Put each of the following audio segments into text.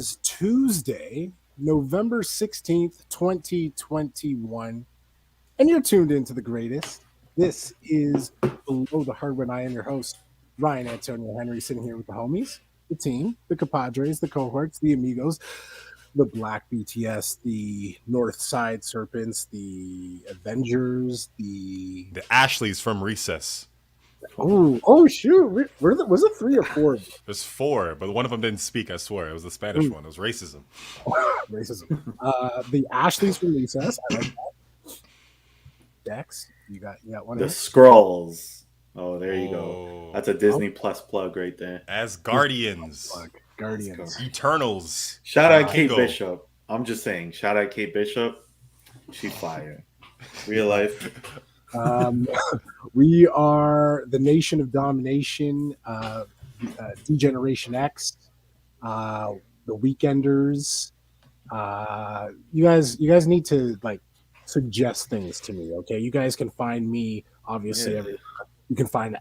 is Tuesday, November 16th, 2021, and you're tuned into the greatest. This is Below the Hardwood. I am your host, Ryan Antonio Henry, sitting here with the homies, the team, the compadres, the cohorts, the amigos, the Black BTS, the North Side Serpents, the Avengers, the Ashleys from Recess. Oh shoot! Was it 3 or 4? There's 4, but one of them didn't speak. I swear it was the Spanish one. It was racism. Racism. The Ashleys from Recess. I like that. Dex, you got one. The Skrulls. Oh, there you go. That's a Disney Plus plug right there. As Guardians. Guardians. Eternals. Shout out Kate Bishop. I'm just saying. Shout out Kate Bishop. She fire. Real life. We are the Nation of Domination, D-Generation X, the Weekenders. You guys need to suggest things to me, okay? You guys can find me obviously everywhere. You can find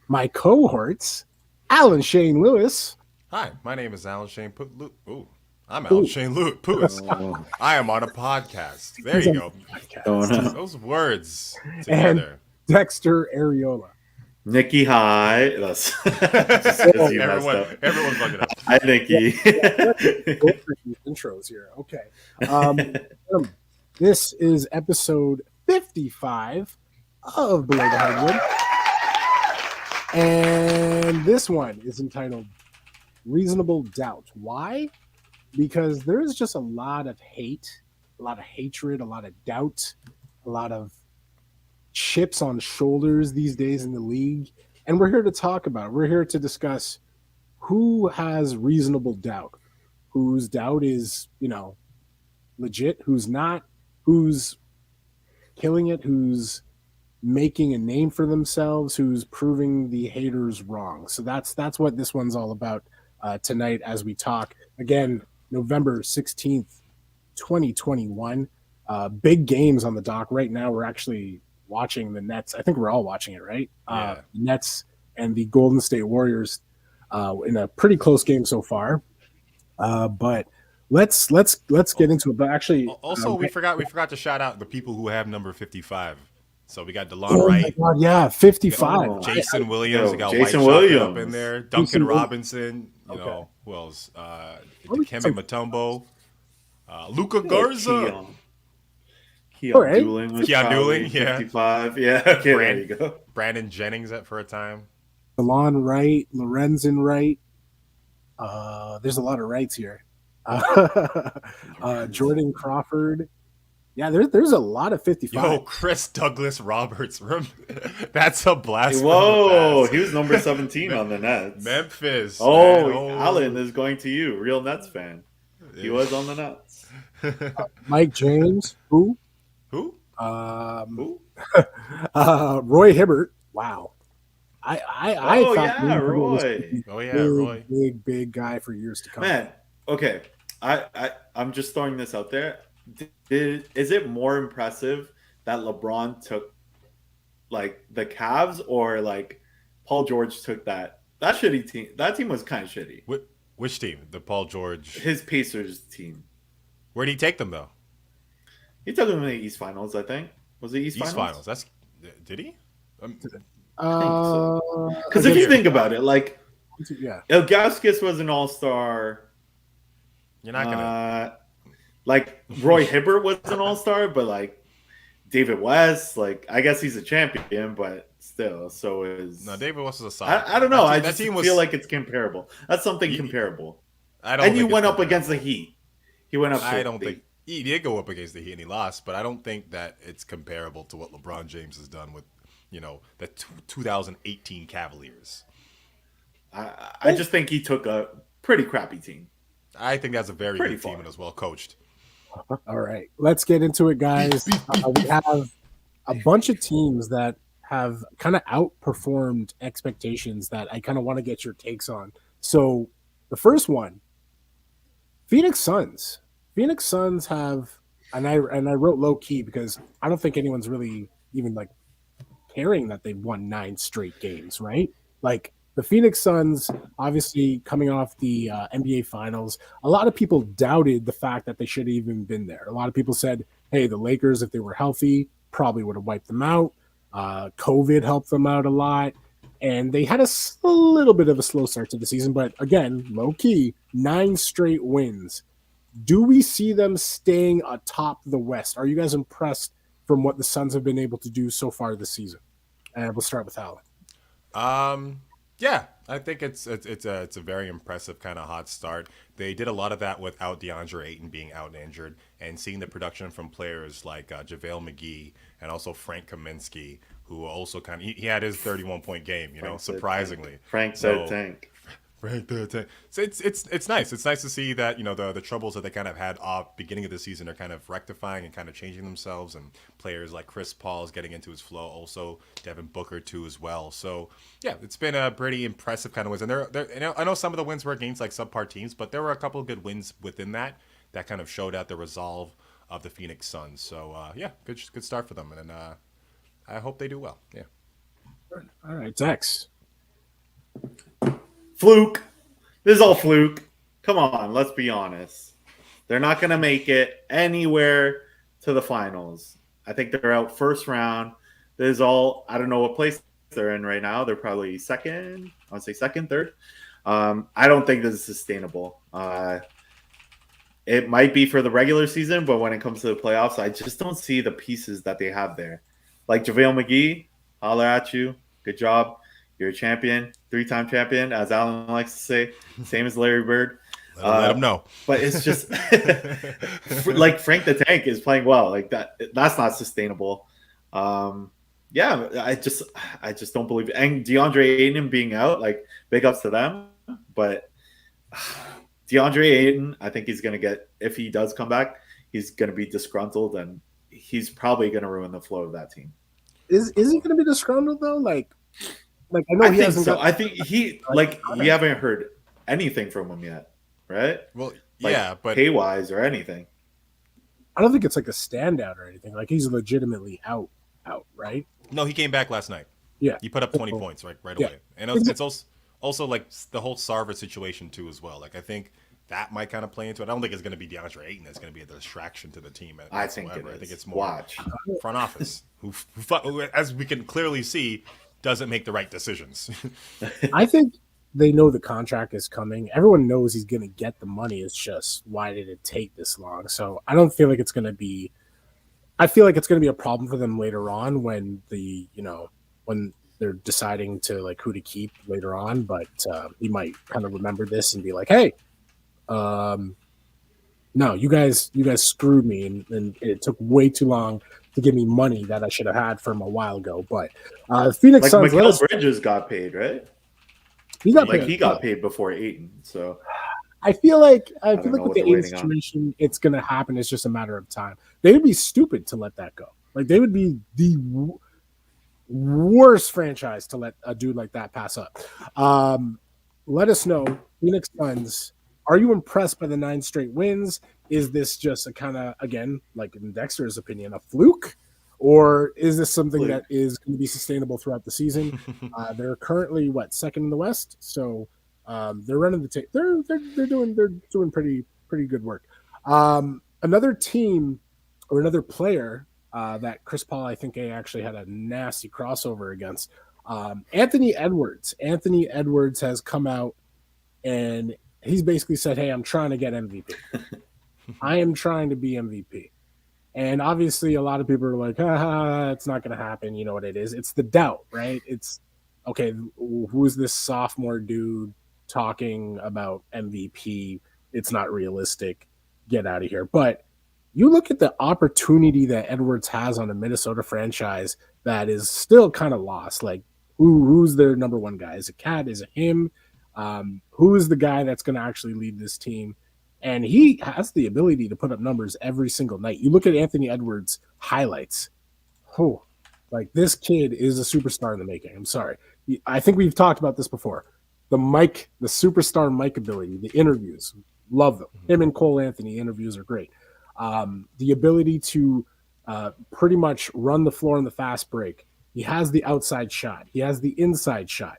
my cohorts, Alan Shane Lewis. Hi, my name is Alan Shane I'm Alan Shane Lewis. I am on a podcast. There you go. Those words together. And Dexter Areola. Nikki, hi. Everyone's fucking up. Hi, Nikki. Intros here. Okay. This is episode 55 of Below the Hardwood. And this one is entitled Reasonable Doubt. Why? Because there's just a lot of hate, a lot of hatred, a lot of doubt, a lot of chips on shoulders these days in the league. And we're here to talk about it. We're here to discuss who has reasonable doubt, whose doubt is, legit, who's not, who's killing it, who's making a name for themselves, who's proving the haters wrong. So that's what this one's all about tonight as we talk. Again, November 16th, 2021. Big games on the dock. Right now, we're actually watching the Nets. I think we're all watching it, right? Yeah. Nets and the Golden State Warriors in a pretty close game so far. But let's get into it. But actually, also we forgot to shout out the people who have number 55. So we got DeLon Wright. My God, yeah, 55. Jason Williams. We got Jason White Williams up in there. Duncan Robinson. You know who else? Dikembe Mutombo. Luka Garza. Keon Dooling was Dooling, 55. Yeah, okay, there you go. Brandon Jennings for a time. DeLon Wright, Lorenzen Wright. There's a lot of rights here. Jordan Crawford. Yeah, there's a lot of 55. Yo, Chris Douglas Roberts. That's a blast. Whoa, he was number 17 on the Nets. Memphis. Alan is going to you, real Nets fan. He was on the Nets. Mike James. Who? Who? Roy Hibbert. Wow. I thought Roy. Roy. Big guy for years to come. Man, okay. I'm just throwing this out there. Is it more impressive that LeBron took the Cavs or Paul George took that shitty team? That team was kind of shitty. Which team? The Paul George? His Pacers team. Where did he take them though? He took them in the East Finals, I think. Was it East Finals? Did he? I think so. Because if you think about it, Ilgauskas was an all-star. You're not gonna. Roy Hibbert was an all-star, but David West, I guess he's a champion, but still, so is. No, David West is a solid. I don't know. I just feel like it's comparable. That's something comparable. And you went up against the Heat. He went up. I don't think he did go up against the Heat and he lost, but I don't think that it's comparable to what LeBron James has done with, the 2018 Cavaliers. I just think he took a pretty crappy team. I think that's a very good team and is well coached. All right, let's get into it, guys. We have a bunch of teams that have kind of outperformed expectations that I kind of want to get your takes on. So the first one, Phoenix Suns. Phoenix Suns have, and I wrote low key because I don't think anyone's really even caring that they've won 9 straight games, right? the Phoenix Suns, obviously coming off the NBA Finals, a lot of people doubted the fact that they should have even been there. A lot of people said, hey, the Lakers, if they were healthy, probably would have wiped them out. COVID helped them out a lot. And they had a little bit of a slow start to the season. But again, low key, 9 straight wins. Do we see them staying atop the West? Are you guys impressed from what the Suns have been able to do so far this season? And we'll start with Alan. Yeah, I think it's a very impressive kind of hot start. They did a lot of that without DeAndre Ayton being out and injured, and seeing the production from players like JaVale McGee and also Frank Kaminsky, who also kind of he had his 31-point game, surprisingly. Frank the Tank. Right there. So it's nice. It's nice to see that the troubles that they kind of had off beginning of the season are kind of rectifying and kind of changing themselves, and players like Chris Paul is getting into his flow. Also Devin Booker too as well. So yeah, it's been a pretty impressive kind of wins. And I know some of the wins were against like subpar teams, but there were a couple of good wins within that kind of showed out the resolve of the Phoenix Suns. So yeah, good start for them, and I hope they do well. Yeah. All right, Zex. Fluke. This is all fluke. Come on, let's be honest. They're not going to make it anywhere to the finals. I think they're out first round. This is all, I don't know what place they're in right now. They're probably second. I would say second, third. I don't think this is sustainable. It might be for the regular season, but when it comes to the playoffs, I just don't see the pieces that they have there. Like JaVale McGee, holler at you. Good job. You're a champion, 3-time champion, as Alan likes to say. Same as Larry Bird. Let him know. But it's just like Frank the Tank is playing well. Like that's not sustainable. Yeah, I just don't believe it. And DeAndre Ayton being out, like big ups to them. But DeAndre Ayton, I think he's gonna get, if he does come back, he's gonna be disgruntled, and he's probably gonna ruin the flow of that team. Is he gonna be disgruntled though? Like I know he think hasn't. So. I think he we haven't heard anything from him yet, right? Well, like, yeah, but pay wise or anything. I don't think it's like a standout or anything. Like he's legitimately out, right? No, he came back last night. Yeah, he put up 20 points right away, and it's also like the whole Sarver situation too as well. Like I think that might kind of play into it. I don't think it's going to be DeAndre Ayton that's going to be a distraction to the team. I think it is. I think it's more front office who, as we can clearly see, doesn't make the right decisions. I think they know the contract is coming. Everyone knows he's going to get the money. It's just, why did it take this long? So I don't feel like it's going to be – I feel like it's going to be a problem for them later on when when they're deciding to like who to keep later on. But he might kind of remember this and be like, hey, no, you guys screwed me, and it took way too long to give me money that I should have had from a while ago. But Phoenix Suns, Mikal Bridges got paid, right? He got paid. He got paid before Ayton. So I feel like with the Ayton situation, it's going to happen. It's just a matter of time. They would be stupid to let that go. Like they would be the worst franchise to let a dude like that pass up. Let us know, Phoenix Suns. Are you impressed by the 9 straight wins? Is this just a kind of, again, like in Dexter's opinion, a fluke? Or is this something that is going to be sustainable throughout the season? They're currently, second in the West? So they're running the tape. They're doing pretty good work. Another team or another player that Chris Paul, I think, actually had a nasty crossover against. Anthony Edwards. Anthony Edwards has come out and he's basically said, hey, I'm trying to get MVP. I am trying to be MVP. And obviously a lot of people are like, it's not going to happen. You know what it is? It's the doubt, right? It's, okay, who's this sophomore dude talking about MVP? It's not realistic. Get out of here. But you look at the opportunity that Edwards has on a Minnesota franchise that is still kind of lost. Like, who's their number one guy? Is it Cat? Is it him? Who is the guy that's going to actually lead this team? And he has the ability to put up numbers every single night. You look at Anthony Edwards' highlights. Oh, like this kid is a superstar in the making. I'm sorry. I think we've talked about this before. The superstar mic ability, the interviews, love them. Him and Cole Anthony interviews are great. The ability to pretty much run the floor in the fast break. He has the outside shot. He has the inside shot.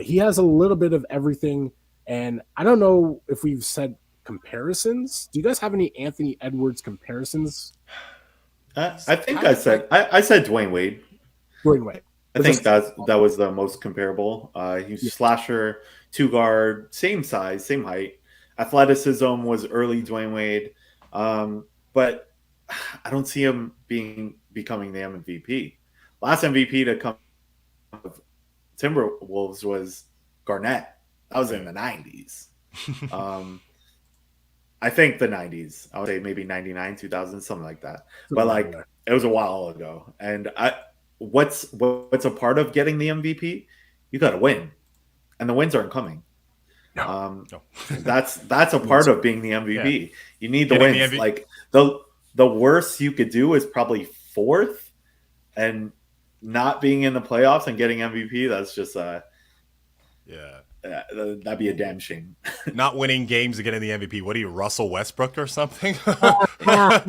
He has a little bit of everything, and I don't know if we've said comparisons. Do you guys have any Anthony Edwards comparisons? I think I said Dwayne Wade. Dwayne Wade. I think that was the most comparable. He's slasher, 2 guard, same size, same height. Athleticism was early Dwayne Wade, but I don't see him becoming the MVP. Last MVP to come of Timberwolves was Garnett. That was in the 90s. I think the 90s. I would say maybe 99, 2000, something like that. But like it was a while ago. And what's a part of getting the MVP? You got to win, and the wins aren't coming. No. That's a part of being the MVP. Yeah. You need the wins. Like the worst you could do is probably 4th, and not being in the playoffs and getting MVP. That's just that'd be a damn shame. Not winning games and getting the MVP. What are you, Russell Westbrook or something? That's why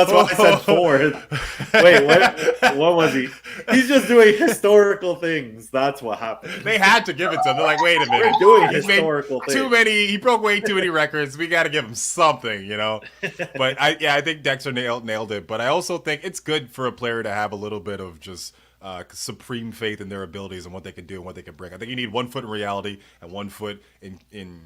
I said 4th. Wait, what was he? He's just doing historical things. That's what happened. They had to give it to him. They're like, wait a minute. We're doing historical things. He broke way too many records. We got to give him something, you know? But I think Dexter nailed it. But I also think it's good for a player to have a little bit of just supreme faith in their abilities and what they can do and what they can bring. I think you need 1 foot in reality and 1 foot in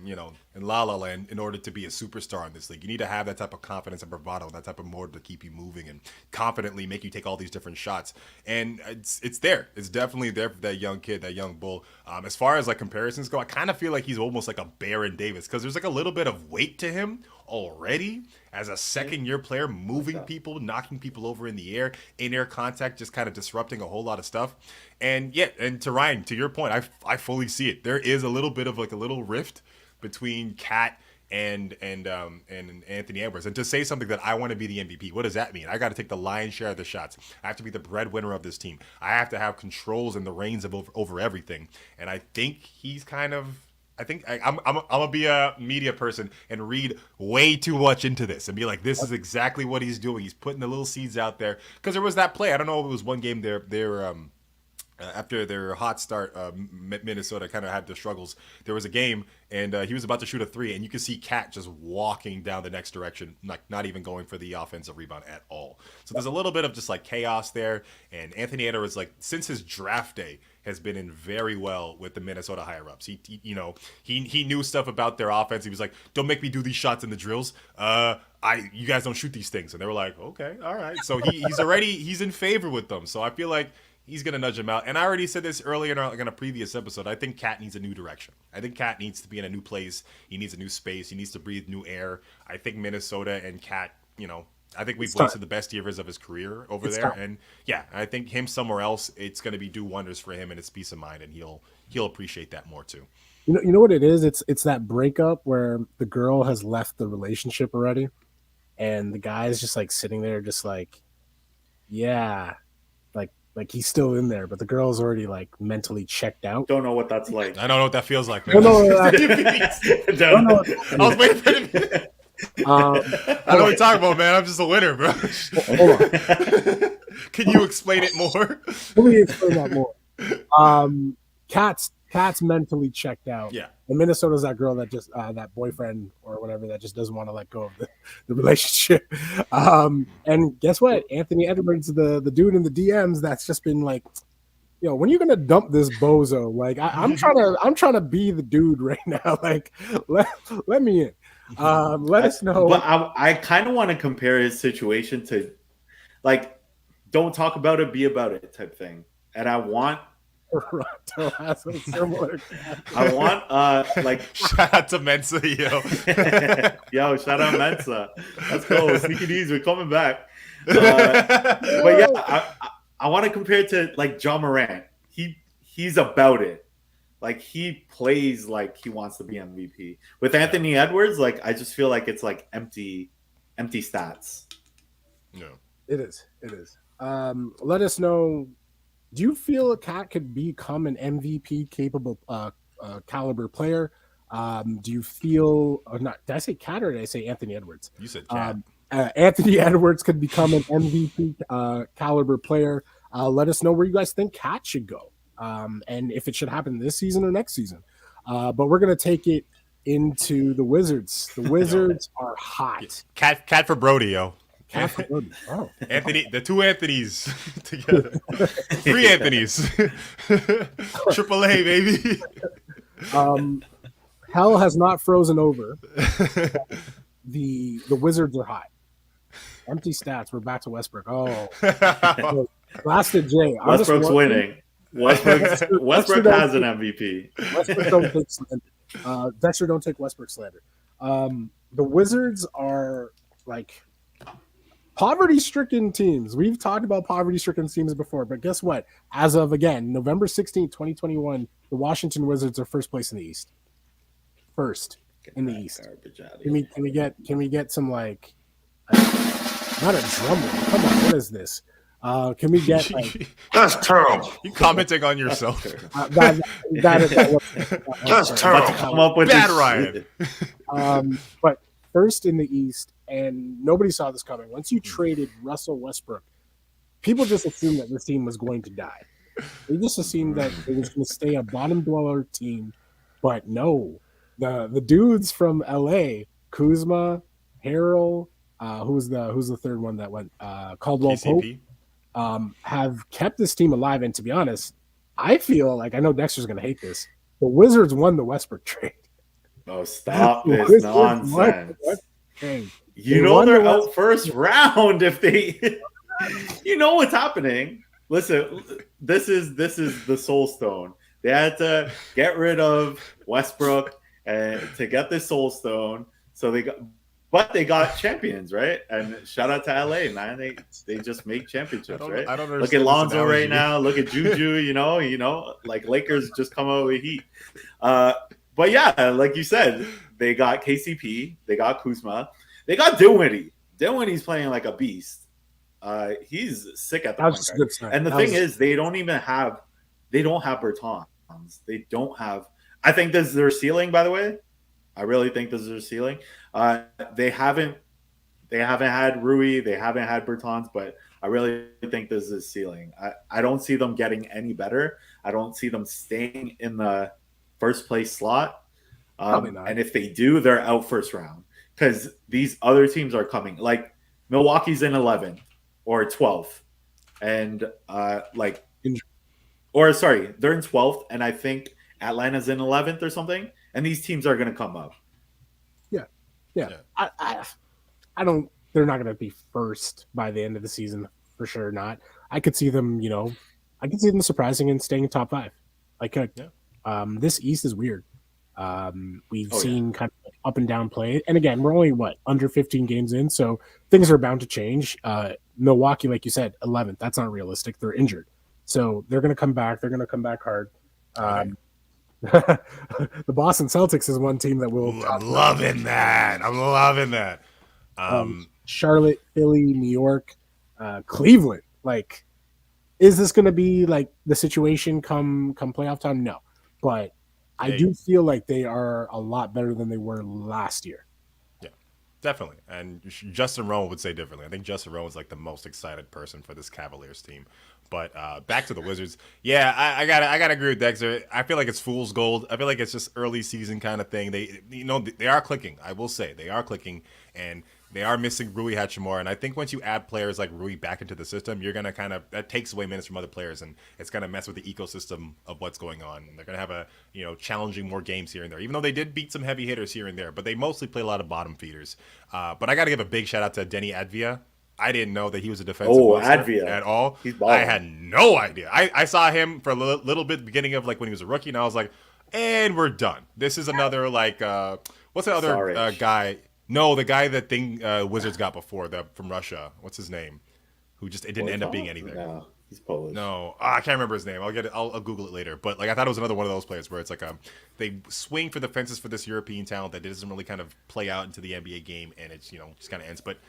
La La Land in order to be a superstar in this league. You need to have that type of confidence and bravado, that type of motor to keep you moving and confidently make you take all these different shots. And it's there. It's definitely there for that young kid, that young bull. As far as like comparisons go, I kind of feel like he's almost like a Baron Davis because there's like a little bit of weight to him already as a second-year player, moving people, knocking people over in the air, in-air contact, just kind of disrupting a whole lot of stuff. And to Ryan, to your point, I fully see it. There is a little bit of like a little rift between Cat and Anthony Edwards. And to say something that I want to be the MVP, what does that mean? I got to take the lion's share of the shots. I have to be the breadwinner of this team. I have to have controls and the reins of over everything. And I think he's kind of. I'm gonna be a media person and read way too much into this and be like, this is exactly what he's doing. He's putting the little seeds out there because there was that play. I don't know if it was one game there. After their hot start, Minnesota kind of had their struggles. There was a game, and he was about to shoot a 3, and you could see Cat just walking down the next direction, like not even going for the offensive rebound at all. So there's a little bit of just like chaos there. And Anthony Edwards, like since his draft day, has been in very well with the Minnesota higher ups. He knew stuff about their offense. He was like, "Don't make me do these shots in the drills. You guys don't shoot these things." And they were like, "Okay, all right." So he's in favor with them. So I feel like he's going to nudge him out. And I already said this earlier in a previous episode. I think Cat needs a new direction. I think Cat needs to be in a new place. He needs a new space. He needs to breathe new air. I think Minnesota and Cat, I think we've wasted the best years of his career over there. And yeah, I think him somewhere else, it's going to do wonders for him and his peace of mind. And he'll appreciate that more too. You know what it is? It's that breakup where the girl has left the relationship already. And the guy is just like sitting there just like, yeah, like he's still in there, but the girl's already like mentally checked out. Don't know what that's like. I don't know what that feels like. Man. I was waiting for it. I know what you're talking about, man. I'm just a winner, bro. Hold on. Can you explain it more? Let me explain that more. Cat's mentally checked out. Yeah. And Minnesota's that girl that just that boyfriend or whatever that just doesn't want to let go of the relationship. And guess what? Anthony Edwards, the dude in the DMs that's just been like, when are you gonna dump this bozo? Like I'm trying to be the dude right now. Like let me in. Let us know. But I kind of want to compare his situation to like don't talk about it, be about it type thing. And I want Toronto has a similar. I want like shout out to Mensa, yo, shout out Mensa. Let's go, sneaky D's, we're coming back. But yeah, I want to compare it to like John Morant. He's about it. Like he plays like he wants to be MVP. With Anthony Edwards, like I just feel like it's like empty stats. No, it is. Let us know. Do you feel a Cat could become an MVP capable caliber player? Do you feel or not? Did I say Cat or did I say Anthony Edwards? You said Cat. Anthony Edwards could become an MVP caliber player. Let us know where you guys think Cat should go. and if it should happen this season or next season. But we're gonna take it into the Wizards. The Wizards are hot. Cat for Brody, yo. Cat for Brody. Oh. Anthony, the two Anthonys together. Three Anthonys. Triple A, baby. Hell has not frozen over. The Wizards are hot. Empty stats. We're back to Westbrook. Oh, blasted Jay. Westbrook's winning. Westbrook has an MVP. Westbrook don't take slander. Dexter, don't take Westbrook slander. The Wizards are like poverty-stricken teams. We've talked about poverty-stricken teams before, but guess what? As of, again, November 16th, 2021, the Washington Wizards are first place in the East. First in the East. Can we get some, like, not a drum roll. Come on, what is this? Can we get like, that's terrible? You commenting on yourself? That's terrible. Come up with bad Ryan. But first in the East, and nobody saw this coming. Once you traded Russell Westbrook, people just assumed that this team was going to die. They just assumed that it was going to stay a bottom dweller team, but no. The dudes from LA, Kuzma, Harrell, who's the third one that went? Caldwell KCP. Pope, have kept this team alive. And to be honest, I feel like, I know Dexter's going to hate this, the Wizards won the Westbrook trade. Oh, stop this nonsense. You know they're out first round if they you know what's happening. Listen, this is the Soul Stone. They had to get rid of Westbrook and to get this Soul Stone. So they got champions, right? And shout out to LA, man. They just make championships, right? I don't Look at Lonzo right now. Look at Juju. You know, like Lakers just come out with heat. But yeah, like you said, they got KCP, they got Kuzma, they got Dinwiddie. Dinwiddie's playing like a beast. He's sick at the point guard. And the thing is, they don't have Bertans. They don't have. I think this is their ceiling, by the way. I really think this is their ceiling. They haven't had Rui, they haven't had Bertans, but I really think this is ceiling. I don't see them getting any better. I don't see them staying in the first place slot. And if they do, they're out first round because these other teams are coming. Like Milwaukee's in 11th or 12th, and they're in 12th, and I think Atlanta's in 11th or something. And these teams are going to come up. Yeah. I don't. They're not going to be first by the end of the season for sure. Not. I could see them. I could see them surprising and staying in top 5. I could. Yeah. This East is weird. We've seen kind of up and down play, and again, we're only under 15 games in, so things are bound to change. Milwaukee, like you said, 11th. That's not realistic. They're injured, so they're going to come back. They're going to come back hard. The Boston Celtics is one team that will. I'm loving that. Charlotte, Philly, New York, Cleveland. Like, is this going to be like the situation come playoff time? No, but I do feel like they are a lot better than they were last year. Yeah, definitely. And Justin Rowan would say differently. I think Justin Rowan's like the most excited person for this Cavaliers team. But back to the Wizards. Yeah, I gotta agree with Dexter. I feel like it's fool's gold. I feel like it's just early season kind of thing. They are clicking. I will say they are clicking, and they are missing Rui Hachimura. And I think once you add players like Rui back into the system, you're gonna that takes away minutes from other players, and it's gonna mess with the ecosystem of what's going on. And they're gonna have challenging more games here and there. Even though they did beat some heavy hitters here and there, but they mostly play a lot of bottom feeders. But I gotta give a big shout out to Denny Advia. I didn't know that he was a defensive monster at all. I had no idea. I saw him for a little bit beginning of like when he was a rookie, and I was like, and we're done. This is another what's the other guy? No, the guy that Wizards got before from Russia. What's his name? Who just didn't end up being anything. No, he's Polish. No, I can't remember his name. I'll get it. I'll Google it later. But I thought it was another one of those players where it's like they swing for the fences for this European talent that doesn't really kind of play out into the NBA game, and it's just kind of ends. But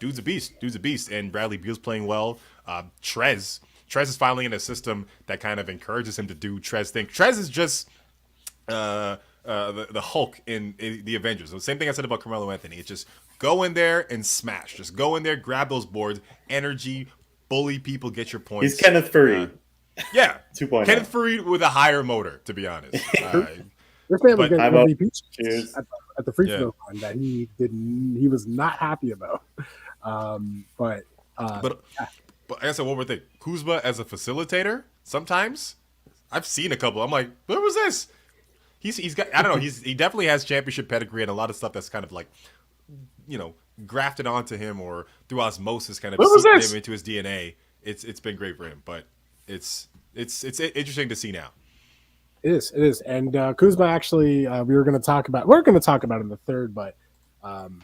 dude's a beast, and Bradley Beal's playing well. Trez is finally in a system that kind of encourages him to do Trez things. Trez is just the Hulk in the Avengers. So the same thing I said about Carmelo Anthony. It's just go in there and smash. Just go in there, grab those boards, energy, bully people, get your points. He's Kenneth Furry. Yeah, 2.0. Kenneth Faried with a higher motor, to be honest. This man was But- getting I'm up. MVP Cheers. at the free Yeah. throw line that he was not happy about. But But like I said, one more thing. Kuzma as a facilitator, sometimes I've seen a couple. I'm like, what was this? He's got, I don't know, he definitely has championship pedigree and a lot of stuff that's kind of like, grafted onto him or through osmosis kind of What was seeped this? him into his DNA. It's been great for him, but it's interesting to see now. It is. And Kuzma actually, we're going to talk about in the third, but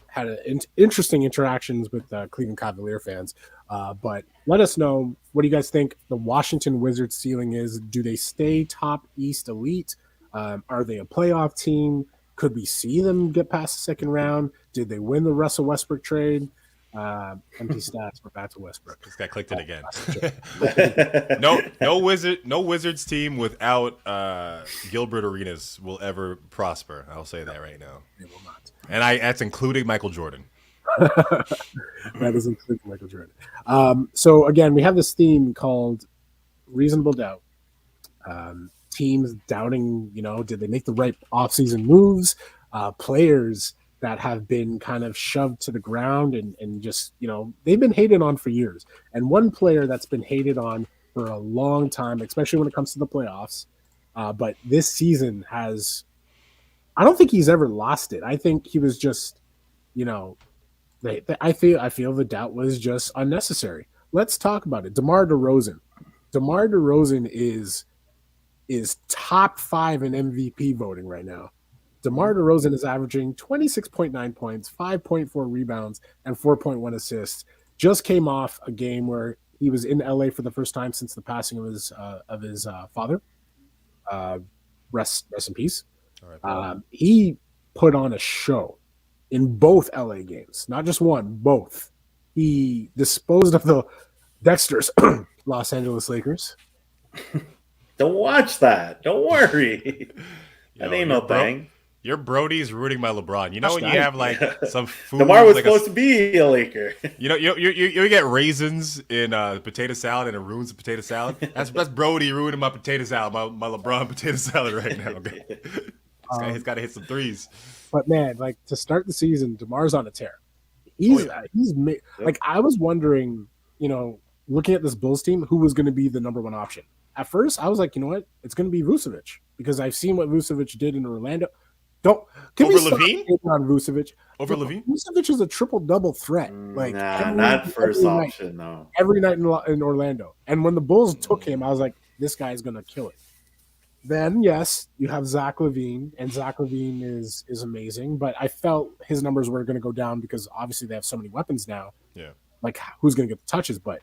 had interesting interactions with Cleveland Cavalier fans. But let us know, what do you guys think the Washington Wizards ceiling is? Do they stay top East elite? Are they a playoff team? Could we see them get past the second round? Did they win the Russell Westbrook trade? Empty stats. We're back to Westbrook. This guy clicked it again. No Wizards team without Gilbert Arenas will ever prosper. I'll say that right now. They will not. And that's including Michael Jordan. That is including Michael Jordan. So again, we have this theme called reasonable doubt. Teams doubting, did they make the right offseason moves? Players that have been kind of shoved to the ground and just, they've been hated on for years. And one player that's been hated on for a long time, especially when it comes to the playoffs, but this season I don't think he's ever lost it. I think he was just, I feel the doubt was just unnecessary. Let's talk about it. DeMar DeRozan. DeMar DeRozan is top 5 in MVP voting right now. DeMar DeRozan is averaging 26.9 points, 5.4 rebounds, and 4.1 assists. Just came off a game where he was in LA for the first time since the passing of his father. Rest in peace. All right, He put on a show in both LA games, not just one, both. He disposed of the Dexter's Los Angeles Lakers. Don't watch that. Don't worry. That ain't no your thing. Your Brody's rooting my LeBron. You know when you Gosh, have like some food. DeMar was like supposed to be a Laker. You get raisins in potato salad and it ruins the potato salad. That's Brody ruining my potato salad, my LeBron potato salad right now. He's got to hit some threes. But man, like to start the season, DeMar's on a tear. He's like I was wondering, looking at this Bulls team, who was going to be the number one option. At first, I was like, you know what? It's going to be Vucevic because I've seen what Vucevic did in Orlando. Can Over we stop Levine? hating on Vucevic? Over Levine? Vucevic is a triple-double threat. Like not first option, no. Every night in Orlando. And when the Bulls took him, I was like, this guy's going to kill it. Then, yes, you have Zach LaVine, and Zach LaVine is amazing, but I felt his numbers were going to go down because obviously they have so many weapons now. Yeah. Like, who's going to get the touches? But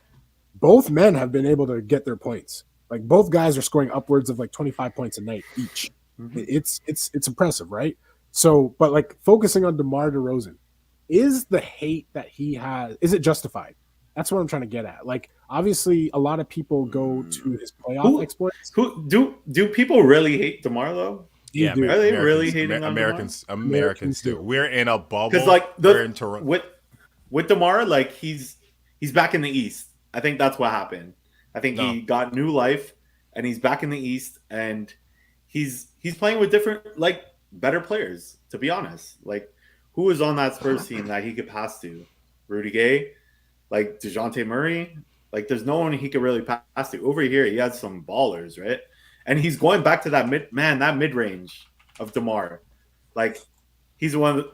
both men have been able to get their points. Like, both guys are scoring upwards of like 25 points a night each. Mm-hmm. It's impressive, right? So, but like focusing on DeMar DeRozan, is the hate that he has, is it justified? That's what I'm trying to get at. Like, obviously, a lot of people go to his playoff exploits. Do people really hate DeMar though? Yeah, are they really hating on Americans? Americans do. We're in a bubble. Because like we're in Toronto. with DeMar, like he's back in the East. I think that's what happened. I think he got new life, and he's back in the East, and he's playing with different like better players. To be honest, like who was on that Spurs team that he could pass to? Rudy Gay, like DeJounte Murray. Like there's no one he could really pass to. Over here, he has some ballers, right? And he's going back to that mid range of DeMar. Like he's one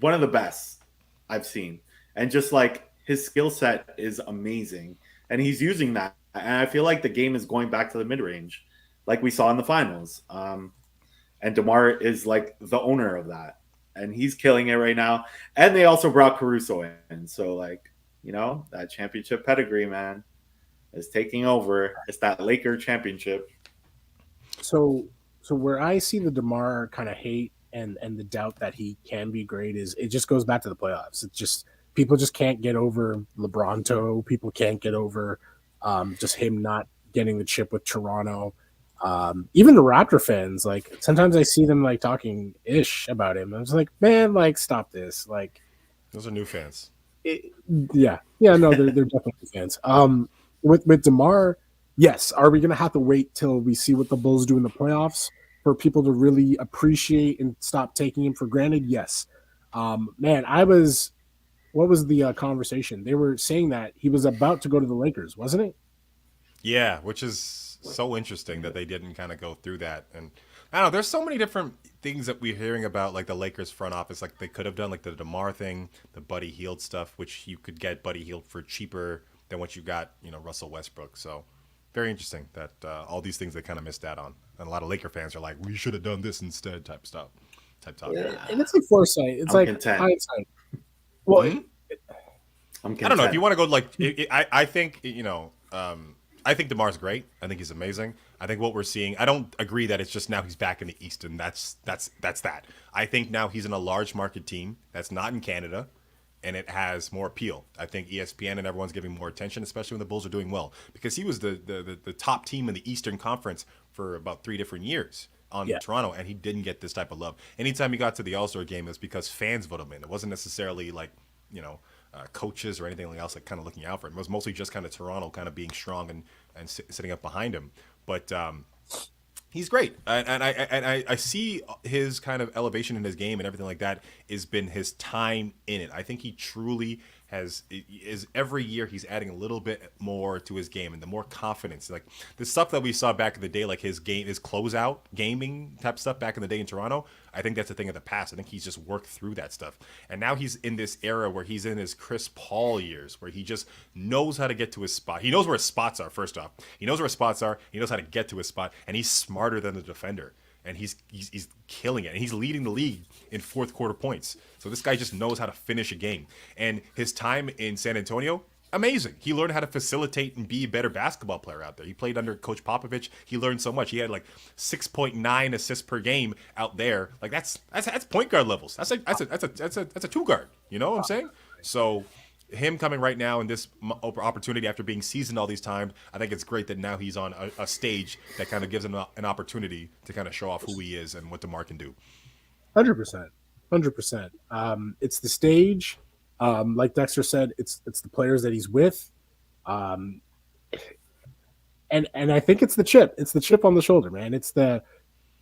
of the best I've seen, and just like his skill set is amazing, and he's using that. And I feel like the game is going back to the mid range, like we saw in the finals. And DeMar is like the owner of that, and he's killing it right now. And they also brought Caruso in, so like that championship pedigree, man, is taking over. It's that Laker championship. So where I see the DeMar kind of hate and the doubt that he can be great is it just goes back to the playoffs. It's just people just can't get over LeBronto. People can't get over just him not getting the chip with Toronto. Even the Raptor fans, like sometimes I see them like talking ish about him. I'm just like, man, like stop this. Like those are new fans. No, they're definitely fans. With DeMar, Yes. Are we going to have to wait till we see what the Bulls do in the playoffs for people to really appreciate and stop taking him for granted? Yes. Man, what was the conversation? They were saying that he was about to go to the Lakers, wasn't it? Yeah, which is so interesting that they didn't kind of go through that. And I don't know, there's so many different things that we're hearing about, like the Lakers front office, like they could have done, like the DeMar thing, the Buddy Hield stuff, which you could get Buddy Hield for cheaper than what you got, Russell Westbrook. So very interesting that all these things they kind of missed out on. And a lot of Laker fans are like, we should have done this instead, type stuff, type talk. Yeah. And it's like foresight. It's I'm like content. hindsight. Well, Hmm? I'm I don't know if content. you want to go like I think I think DeMar's great. I think he's amazing. I think what we're seeing, I don't agree that it's just now he's back in the East and that's that. I think now he's in a large market team that's not in Canada and it has more appeal. I think ESPN and everyone's giving more attention, especially when the Bulls are doing well, because he was the top team in the Eastern Conference for about 3 different years on Yeah. Toronto, and he didn't get this type of love. Anytime he got to the All-Star game, it was because fans voted him in. It wasn't necessarily like, coaches or anything else like kind of looking out for him. It was mostly just kind of Toronto kind of being strong and sitting up behind him. But he's great, and I see his kind of elevation in his game and everything like that has been his time in it. I think he truly is every year he's adding a little bit more to his game and the more confidence, like the stuff that we saw back in the day, like his closeout gaming type stuff back in the day in Toronto. I think that's a thing of the past. I think he's just worked through that stuff, and now he's in this era where he's in his Chris Paul years, where he just knows how to get to his spot. He knows where his spots are. First off, he knows where his spots are. He knows how to get to his spot, and he's smarter than the defender. And he's killing it. And he's leading the league in fourth quarter points. So this guy just knows how to finish a game. And his time in San Antonio, amazing. He learned how to facilitate and be a better basketball player out there. He played under Coach Popovich. He learned so much. He had like 6.9 assists per game out there. Like that's point guard levels. That's a two guard. You know what I'm saying? So him coming right now in this opportunity after being seasoned all these times, I think it's great that now he's on a stage that kind of gives him an opportunity to kind of show off who he is and what DeMar can do. 100%. 100%. It's the stage. Like Dexter said, it's the players that he's with. And I think it's the chip. It's the chip on the shoulder, man.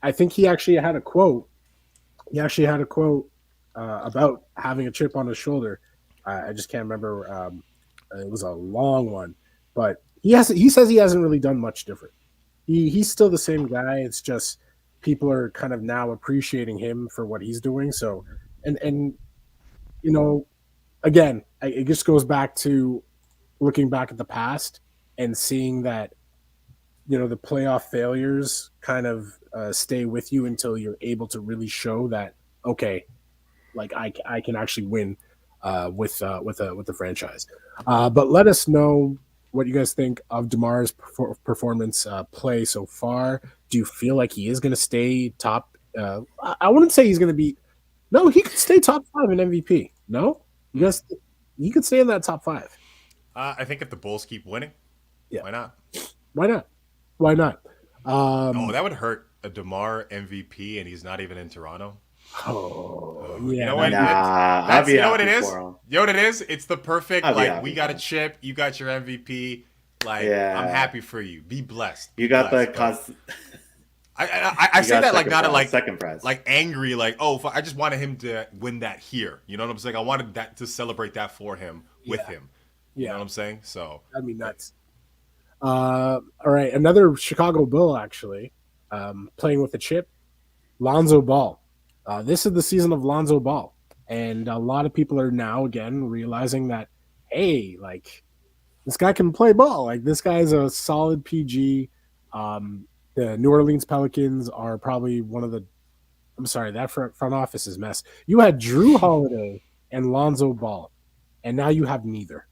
I think he actually had a quote. He actually had a quote about having a chip on his shoulder. I just can't remember. It was a long one, but he says he hasn't really done much different. He's still the same guy. It's just people are kind of now appreciating him for what he's doing. So, and again, it just goes back to looking back at the past and seeing that the playoff failures kind of stay with you until you're able to really show that, okay, like I can actually win with the franchise. But let us know what you guys think of DeMar's performance play so far. Do you feel like he is going to stay top? I wouldn't say he's going to be. No, he could stay top 5 in MVP. No, you guys, he could stay in that top 5. I think if the Bulls keep winning, Yeah. why not? Why not? Why not? That would hurt a DeMar MVP, and he's not even in Toronto. Oh, yeah. You know what? I'd be you know what it happy is? for him. You know what it is? It's the perfect, I'd be like, happy we got a for him. chip, you got your MVP. Like, Yeah. I'm happy for you. Be blessed. You got the blessed. I say that like not a, like second prize. like angry, like, oh, I just wanted him to win that here. You know what I'm saying? I wanted that to celebrate that for him with him. You know what I'm saying? So That'd be nuts. All right, another Chicago Bull actually playing with the chip, Lonzo Ball. This is the season of Lonzo Ball, and a lot of people are now again realizing that, hey, like this guy can play ball. Like this guy's a solid PG. The New Orleans Pelicans are probably one of the. I'm sorry, that front office is mess. You had Drew Holiday and Lonzo Ball, and now you have neither.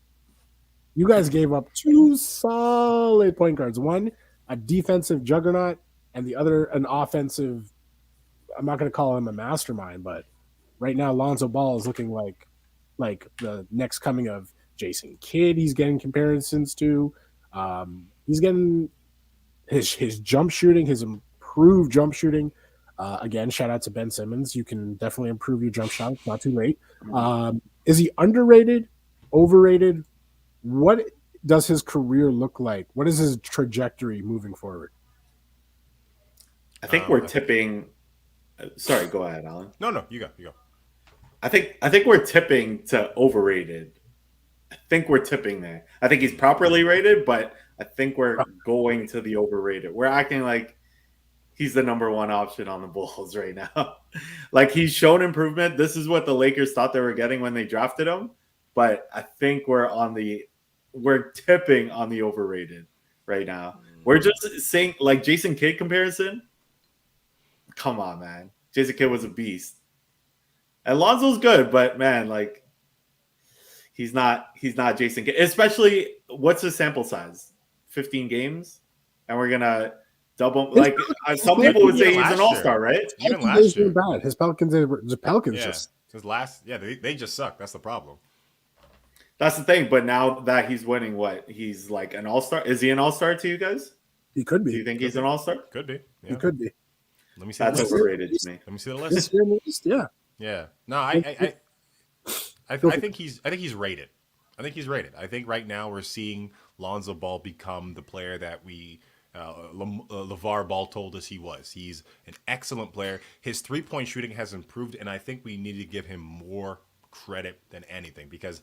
You guys gave up 2 solid point guards. One, a defensive juggernaut, and the other, an offensive. I'm not going to call him a mastermind, but right now Lonzo Ball is looking like the next coming of Jason Kidd. He's getting comparisons to. He's getting his jump shooting, his improved jump shooting. Again, shout out to Ben Simmons. You can definitely improve your jump shot. It's not too late. Is he underrated, overrated? What does his career look like? What is his trajectory moving forward? I think we're tipping. Sorry, go ahead, Alan. No, you go. I think we're tipping to overrated. I think we're tipping there. I think he's properly rated, but I think we're going to the overrated. We're acting like he's the number one option on the Bulls right now. Like, he's shown improvement. This is what the Lakers thought they were getting when they drafted him. But I think we're tipping on the overrated right now. We're just saying, like, Jason Kidd comparison. Come on, man. Jason Kidd was a beast. And Lonzo's good, but man, like, he's not Jason Kidd. Especially, what's the sample size? 15 games? And we're gonna double, like, some people would say he's an all-star, right? Even last year. Bad. His Pelicans just his last they just suck. That's the problem. That's the thing. But now that he's winning, he's like an all-star. Is he an all-star to you guys? He could be. Do you think he's an all-star? Could be. Yeah. He could be. Let me see. That's overrated to me. Let me see the list. Yeah. Yeah. No, I think he's rated. I think he's rated. I think right now we're seeing Lonzo Ball become the player that LeVar Ball told us he was. He's an excellent player. His 3-point shooting has improved, and I think we need to give him more credit than anything, because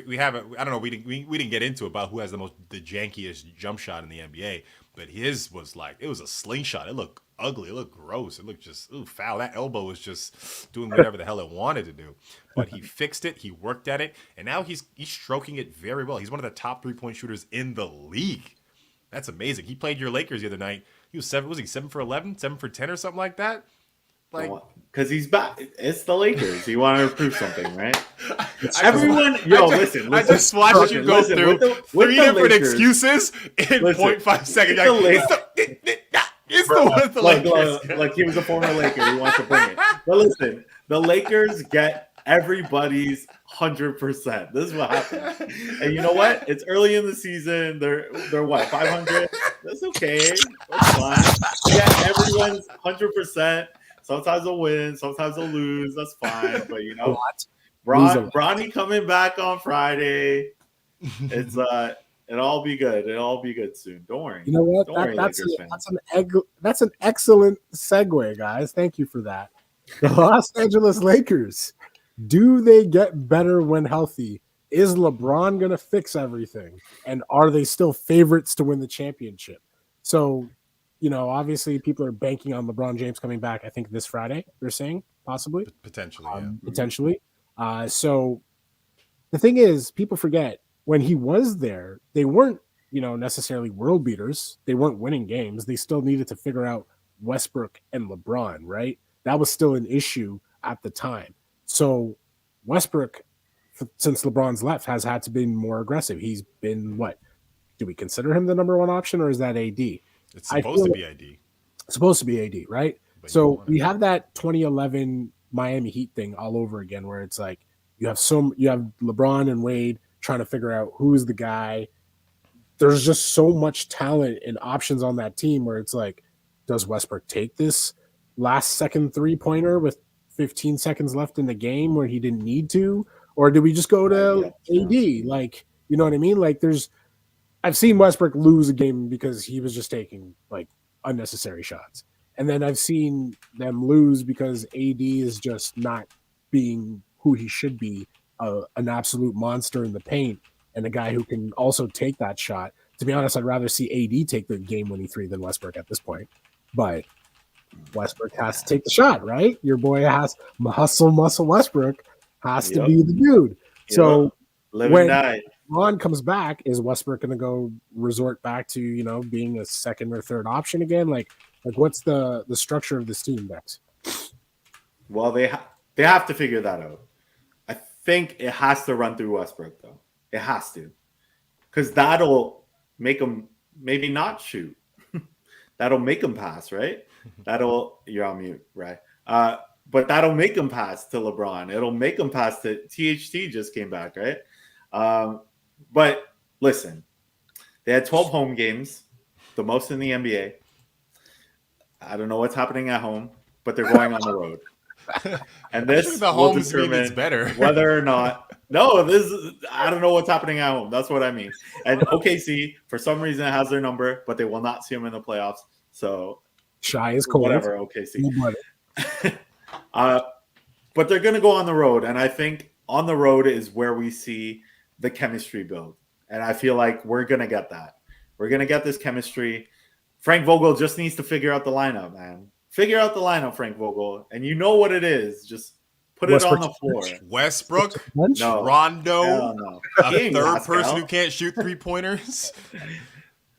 we haven't. I don't know. We didn't get into about who has the jankiest jump shot in the NBA, but his was like, it was a slingshot. It looked ugly. It looked gross. It looked just foul. That elbow was just doing whatever the hell it wanted to do. But he fixed it. He worked at it, and now he's stroking it very well. He's one of the top 3-point shooters in the league. That's amazing. He played your Lakers the other night. He was 7 for 11, 7 for 10, or something like that. Like, because he's back. It's the Lakers. He wanted to prove something, right? Listen. I just watched you go through three different excuses in 0.5 seconds. It's the one with the Lakers. Like he was a former Laker. He wants to bring it. But listen, the Lakers get everybody's 100%. This is what happens. And you know what? It's early in the season. They're what, 500? That's okay. That's fine. Yeah, everyone's 100%. Sometimes they'll win, sometimes they'll lose. That's fine. But you know, Bronny coming back on Friday. It's it'll all be good. It'll all be good soon. Don't worry. You know what? That's an excellent segue, guys. Thank you for that. The Los Angeles Lakers. Do they get better when healthy? Is LeBron going to fix everything? And are they still favorites to win the championship? So, you know, obviously people are banking on LeBron James coming back, I think, this Friday, they're saying, possibly. Potentially, yeah. Potentially. So the thing is, people forget, when he was there, they weren't, you know, necessarily world beaters. They weren't winning games. They still needed to figure out Westbrook and LeBron, right? That was still an issue at the time. So Westbrook, since LeBron's left, has had to be more aggressive. He's been what? Do we consider him the number one option, or is that AD? It's supposed to be AD. It's supposed to be AD, right? But so we have that 2011 Miami Heat thing all over again, where it's like you have LeBron and Wade trying to figure out who's the guy. There's just so much talent and options on that team where it's like, does Westbrook take this last second 3-pointer with 15 seconds left in the game where he didn't need to? Or do we just go to AD? Like, you know what I mean? Like, I've seen Westbrook lose a game because he was just taking like unnecessary shots. And then I've seen them lose because AD is just not being who he should be, an absolute monster in the paint and a guy who can also take that shot. To be honest, I'd rather see AD take the game-winning 3 than Westbrook at this point. But Westbrook has to take the shot, right? Your boy has muscle Westbrook has to be the dude. So when Ron comes back, is Westbrook going to go resort back to, you know, being a second or third option again? Like what's the structure of this team, Bex? Well, they have to figure that out. I think it has to run through Westbrook, though. It has to, because that'll make him maybe not shoot. That'll make him pass, right? You're on mute, right? But that'll make him pass to LeBron. It'll make him pass to THT. Just came back, right? But listen, they had 12 home games, the most in the NBA. I don't know what's happening at home, but they're going on the road. And this will determine whether or not No, I don't know what's happening at home. That's what I mean. And OKC, for some reason, has their number, but they will not see them in the playoffs. So Shy is cold. whatever, OKC. But But they're going to go on the road, and I think on the road is where we see the chemistry build. And I feel like we're going to get that. We're going to get this chemistry. Frank Vogel just needs to figure out the lineup, man. Figure out the lineup, Frank Vogel. And you know what it is. Just put it on the floor. Westbrook, No. Rondo, No. a third person who can't shoot three-pointers,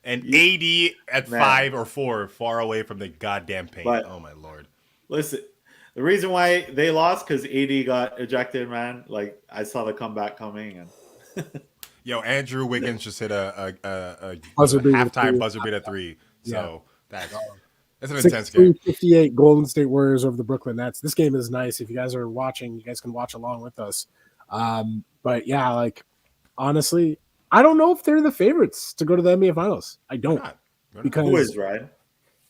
and AD at 5 or 4 far away from the goddamn paint. But, oh, my Lord. Listen, the reason why they lost because AD got ejected, man. Like, I saw the comeback coming. And Yo, Andrew Wiggins just hit a halftime buzzer beat at 3. So that's an intense game. 58 Golden State Warriors over the Brooklyn Nets. This game is nice. If you guys are watching, you guys can watch along with us. But yeah, like honestly, I don't know if they're the favorites to go to the NBA Finals. I don't. Because who is, right?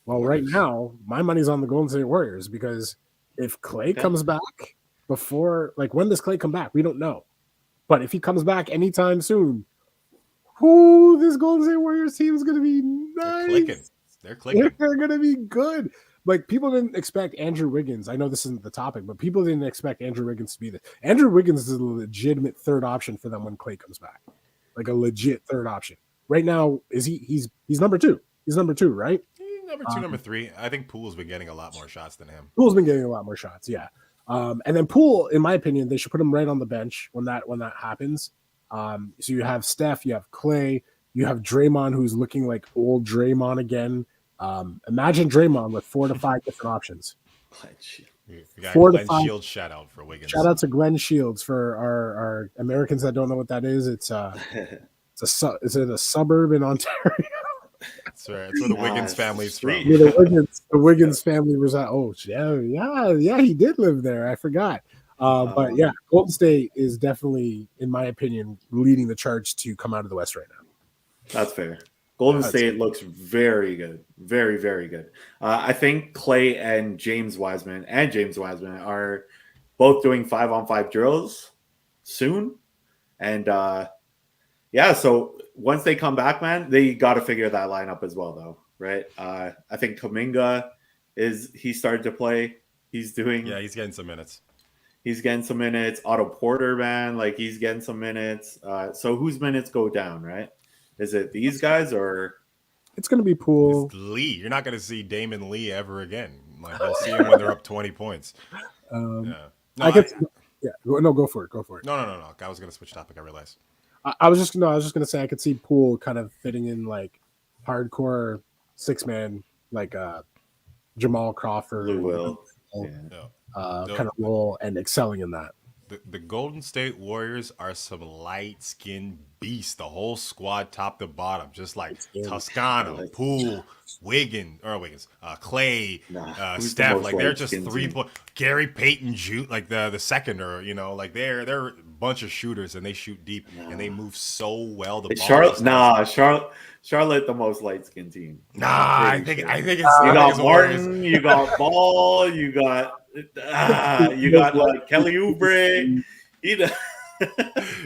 Well, right now, my money's on the Golden State Warriors because if Clay comes back before, like when does Clay come back? We don't know. But if he comes back anytime soon, this Golden State Warriors team is going to be nice. They're clicking. They're going to be good. Like, people didn't expect Andrew Wiggins. I know this isn't the topic, but people didn't expect Andrew Wiggins to be there. Andrew Wiggins is a legitimate third option for them when Clay comes back. Like, a legit third option. Right now, he's number 2. He's number 2, right? Number 2, number 3. I think Poole's been getting a lot more shots than him. Poole's been getting a lot more shots, yeah. And then Poole, in my opinion, they should put him right on the bench when that happens. So you have Steph, you have Clay, you have Draymond, who's looking like old Draymond again. Imagine Draymond with 4 to 5 different options. We got Glenn Shields shout out for Wiggins. Shout out to Glenn Shields for our Americans that don't know what that is. It's in a suburb in Ontario. That's right. It's where the Wiggins family's from. Yeah, the Wiggins family was at. Oh, yeah. He did live there. I forgot. But yeah, Golden State is definitely, in my opinion, leading the charge to come out of the West right now. That's fair. Golden State looks very good. Very, very good. I think Clay and James Wiseman are both doing 5-on-5 drills soon. And so once they come back, man, they got to figure that lineup as well, though, right? I think Kuminga he started to play. He's getting some minutes. He's getting some minutes. Otto Porter, man, like he's getting some minutes. So whose minutes go down, right? Is it these guys or it's going to be Poole? It's Lee. You're not going to see Damon Lee ever again. Like you'll see him when they're up 20 points. Go for it. No. I was going to switch topic. I realized. I was just going to say I could see Poole kind of fitting in like hardcore 6-man, like Jamal Crawford, kind of role and excelling in that. The Golden State Warriors are some light-skinned beasts. The whole squad, top to bottom, just like Toscano, Poole, Clay, Steph. Like they're just 3-point. Gary Payton, like the second, or like they're a bunch of shooters and they shoot deep and they move so well. Charlotte, the most light-skinned team. I think it's you got Martin, you got Ball, you got Kelly Oubre.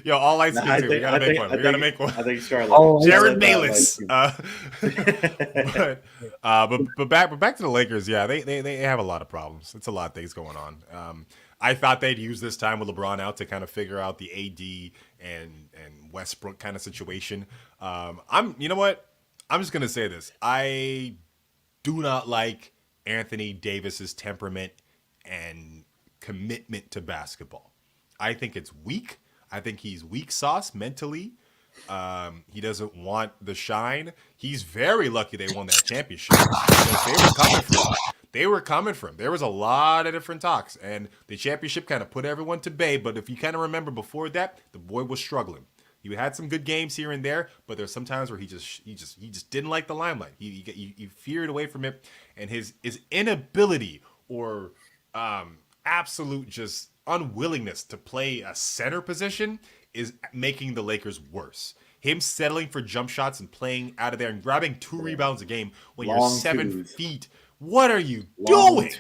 Yo, all light skin too. We gotta make one. I think Charlotte. Jared Bayless. But back to the Lakers. Yeah, they have a lot of problems. It's a lot of things going on. I thought they'd use this time with LeBron out to kind of figure out the AD and Westbrook kind of situation. You know what? I'm just gonna say this. I do not like Anthony Davis's temperament and commitment to basketball. I think it's weak. I think he's weak sauce mentally. He doesn't want the shine. He's very lucky they won that championship because they were coming for him. There was a lot of different talks, and the championship kind of put everyone to bay. But if you kind of remember before that, the boy was struggling. He had some good games here and there, but there's some times where he just didn't like the limelight. He feared away from it, and his inability or absolute just unwillingness to play a center position is making the Lakers worse. Him settling for jump shots and playing out of there and grabbing 2 rebounds a game when you're 7 feet. What are you doing?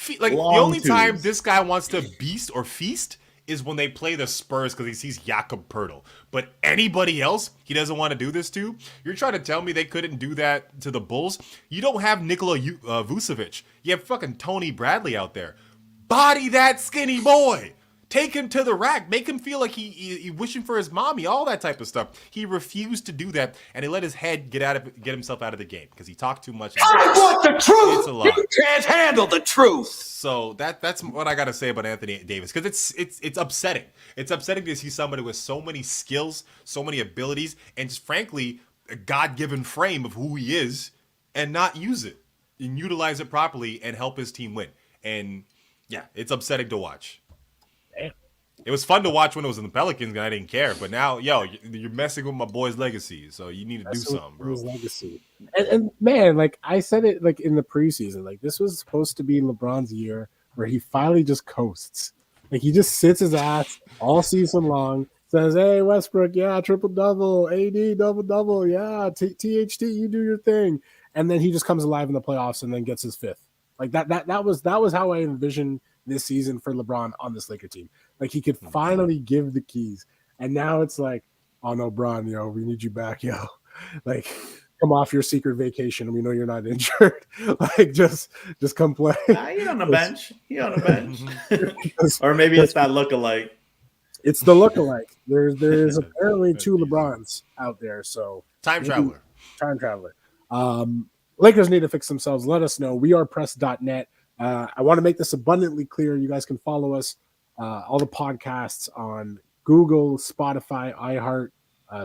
The only time this guy wants to beast or feast is when they play the Spurs because he sees Jakob Poeltl. But anybody else he doesn't want to do this to? You're trying to tell me they couldn't do that to the Bulls? You don't have Nikola Vucevic. You have fucking Tony Bradley out there. Body that skinny boy. Take him to the rack. Make him feel like he wishing for his mommy. All that type of stuff. He refused to do that, and he let his head get himself out of the game because he talked too much. I want the truth. It's a lot. You can't handle the truth. So that's what I gotta say about Anthony Davis because it's upsetting. It's upsetting to see somebody with so many skills, so many abilities, and just frankly a God-given frame of who he is, and not use it and utilize it properly and help his team win. And yeah, it's upsetting to watch. Damn. It was fun to watch when it was in the Pelicans and I didn't care. But now, you're messing with my boy's legacy, so you need to do something, bro. His legacy. And man, like I said it like in the preseason, like this was supposed to be LeBron's year where he finally just coasts. Like he just sits his ass all season long, says, "Hey Westbrook, yeah, triple double, AD double double, yeah, THT, you do your thing," and then he just comes alive in the playoffs and then gets his fifth. Like that was how I envisioned this season for LeBron on this Laker team. Like he could finally give the keys, and now it's like, "Oh no, Bron, we need you back, yo. Like, come off your secret vacation. We know you're not injured. Like, just come play." He's on the bench. Or maybe it's that lookalike. It's the lookalike. There's apparently two LeBrons out there. So Time traveler. Lakers need to fix themselves. Let us know. wearepress.net. I want to make this abundantly clear. You guys can follow us, all the podcasts on Google, Spotify, iHeart,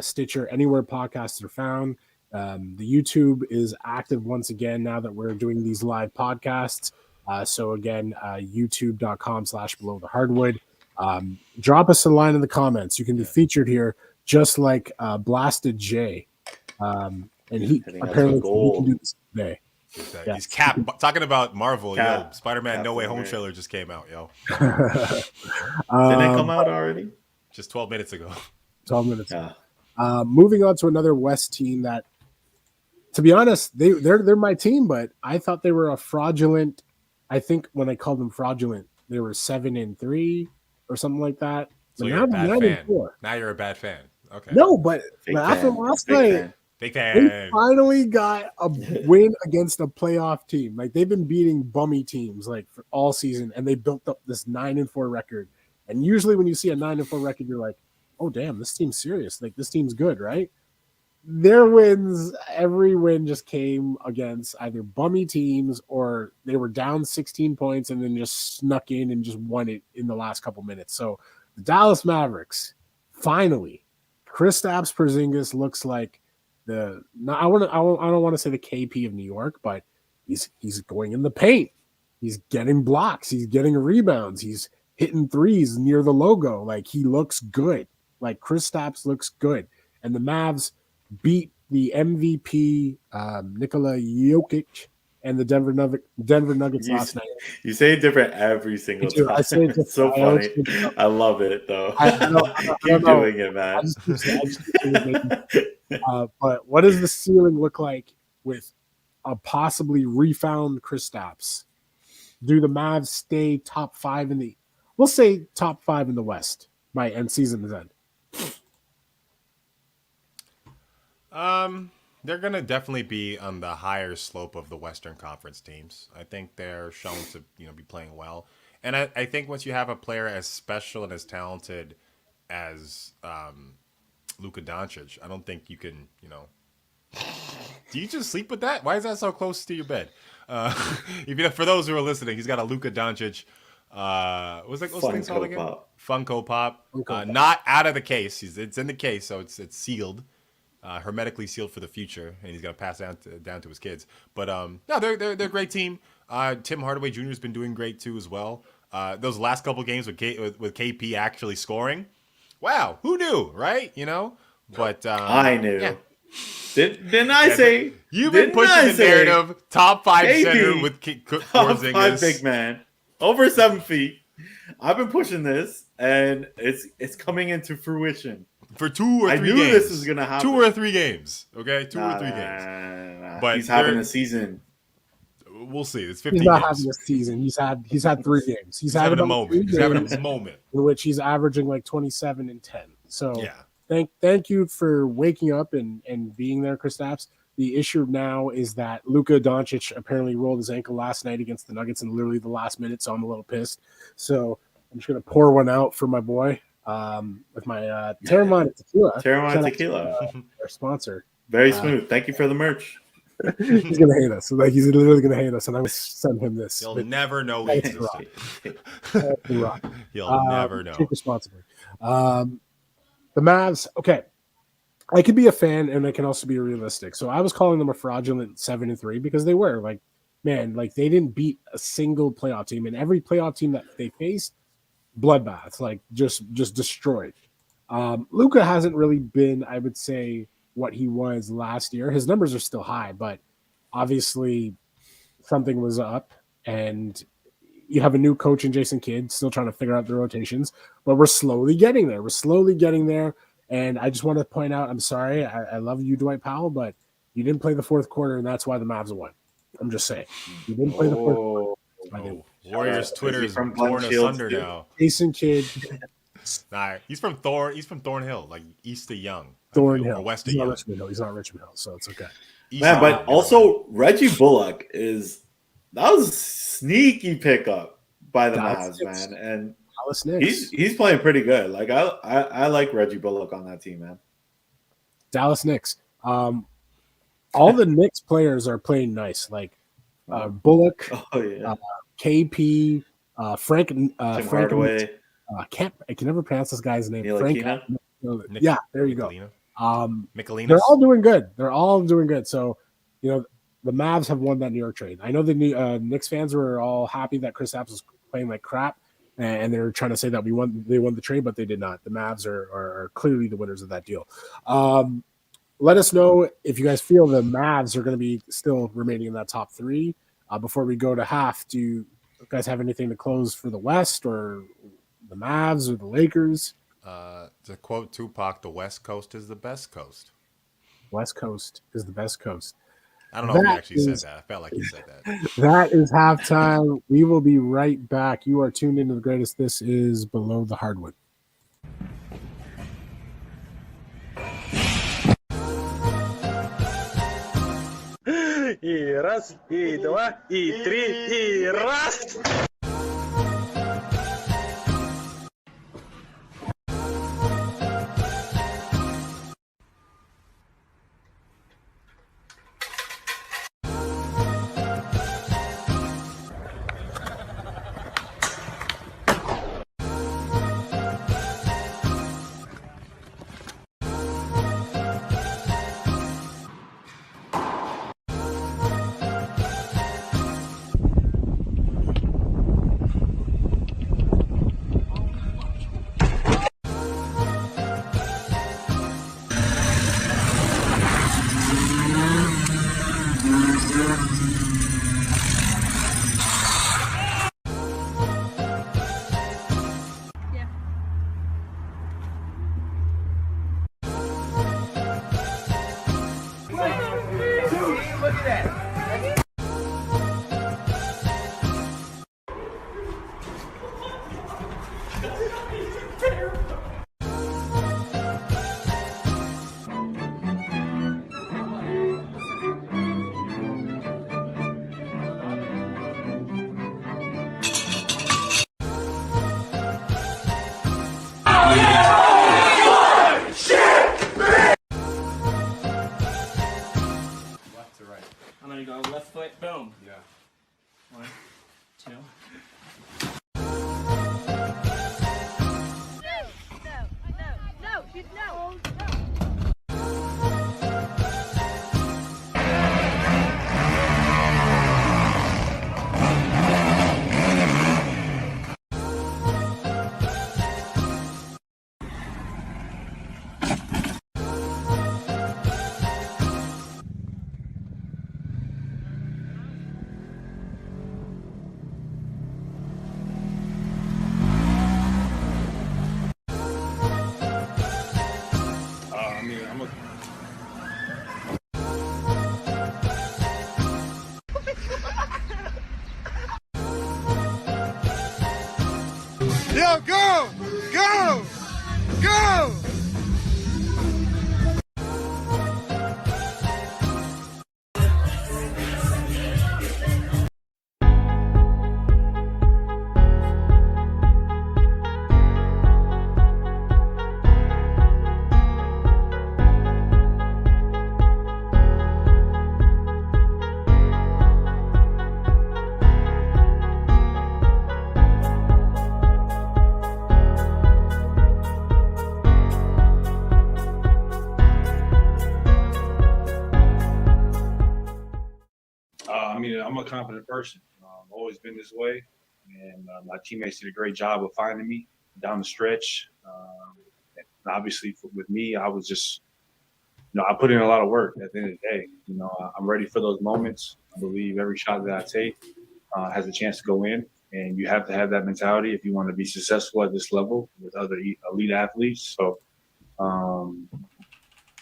Stitcher, anywhere podcasts are found. The YouTube is active once again now that we're doing these live podcasts. So again, youtube.com/below the hardwood. Drop us a line in the comments. You can be featured here just like Blasted J. And he apparently he can do this today. Yeah. He's Cap. Talking about Marvel, Cap. Spider-Man No Way Home trailer just came out, yo. Did it come out already? Just 12 minutes ago. 12 minutes ago. Moving on to another West team that, to be honest, they're my team, but I thought they were a fraudulent. I think when I called them fraudulent, they were 7-3 or something like that. So but you're a bad fan. Now you're a bad fan. Okay. No, but after last night, they finally got a win against a playoff team. Like they've been beating bummy teams like for all season, and they built up this 9-4 record. And usually when you see a 9-4 record, you're like, "Oh damn, this team's serious. Like this team's good, right?" Their wins, every win just came against either bummy teams or they were down 16 points and then just snuck in and just won it in the last couple minutes. So the Dallas Mavericks, finally, Kristaps Porzingis looks like I don't want to say the KP of New York, but he's going in the paint. He's getting blocks. He's getting rebounds. He's hitting threes near the logo. Like he looks good. Like Kristaps looks good. And the Mavs beat the MVP Nikola Jokic and the Denver Nuggets last night. You say it different every single time. I say it's so funny. I love it though. I keep doing it, man. But what does the ceiling look like with a possibly refound Kristaps? Do the Mavs stay top 5 in the? We'll say top 5 in the West by end season's end. They're gonna definitely be on the higher slope of the Western Conference teams. I think they're shown to be playing well, and I think once you have a player as special and as talented as Luka Doncic, I don't think you can Do you just sleep with that? Why is that so close to your bed? For those who are listening, he's got a Luka Doncic. What's the thing called again? Funko Pop. Not out of the case. It's in the case, so it's sealed. Hermetically sealed for the future, and he's gonna pass down to his kids. But no, they're a great team. Tim Hardaway Jr. has been doing great too as well. Those last couple games with KP actually scoring, wow, who knew, right? But I knew. Yeah. Didn't I say you've been pushing the narrative? Top 5 center with top 5 big man over 7 feet. I've been pushing this, and it's coming into fruition. For 2 or 3 games. I knew this was going to happen. 2 or 3 games, okay? 2 or 3 games. But he's having a season. we'll see. It's He's 15 not games. having a season. He's had 3 games. He's having a about moment. 3 He's having games a moment. in which he's averaging like 27 and 10. So Yeah. thank you for waking up and being there, Kristaps. The issue now is that Luka Doncic apparently rolled his ankle last night against the Nuggets in literally the last minute, so I'm a little pissed. So I'm just gonna pour one out for my boy with my Terramana tequila. Terramana tequila, our sponsor. Very smooth. Thank you for the merch. He's gonna hate us. Like he's literally gonna hate us, and I'm gonna send him this. You'll never know. He's You'll never know. Take responsibly. The Mavs. Okay, I could be a fan, and I can also be realistic. So I was calling them a fraudulent 7-3 because they were like, man, like they didn't beat a single playoff team, and every playoff team that they faced, bloodbaths, like just destroyed. Luka hasn't really been, I would say, what he was last year. His numbers are still high, but obviously something was up, and you have a new coach in Jason Kidd still trying to figure out the rotations, but we're slowly getting there. And I just want to point out, I'm sorry, I love you, Dwight Powell, but you didn't play the fourth quarter, and that's why the Mavs won. I'm just saying. You didn't play the fourth quarter. Warriors Twitter is from torn Shields, asunder too? now. Jason Kidd. Nah, he's from Thornhill, like east of Young. Thornhill. Or west of He's not Young. Richmond Hill. He's not Richmond Hill, so it's okay. East Man, of but Young. also Reggie Bullock that was a sneaky pickup by the Dallas Mavs, Knicks. man, and Dallas Knicks. he's playing pretty good. Like I like Reggie Bullock on that team, man. Dallas Knicks. All the Knicks players are playing nice. Like Bullock, Oh yeah, KP, Frank, Tim Frank. Hardaway, I can never pronounce this guy's name. Ntilikina? Frank. Yeah, there you go. Michelina. They're all doing good. So, the Mavs have won that New York trade. I know the Knicks fans were all happy that Kristaps was playing like crap, and they're trying to say that they won the trade, but they did not. The Mavs are clearly the winners of that deal. Let us know if you guys feel the Mavs are going to be still remaining in that top 3. Before we go to half, do you guys have anything to close for the West or the Mavs or the Lakers? To quote Tupac, the West Coast is the best coast. West Coast is the best coast. I don't know if he actually said that. I felt like he said that. That is halftime. We will be right back. You are tuned into the greatest. This is Below the Hardwood. И раз, и два, и три, и раз. Left to right. I'm gonna go left foot, boom. Yeah. 1, 2. I'm a confident person. Always been this way, and my teammates did a great job of finding me down the stretch. And obviously, with me, I was just, I put in a lot of work. At the end of the day, I'm ready for those moments. I believe every shot that I take has a chance to go in, and you have to have that mentality if you want to be successful at this level with other elite athletes. So,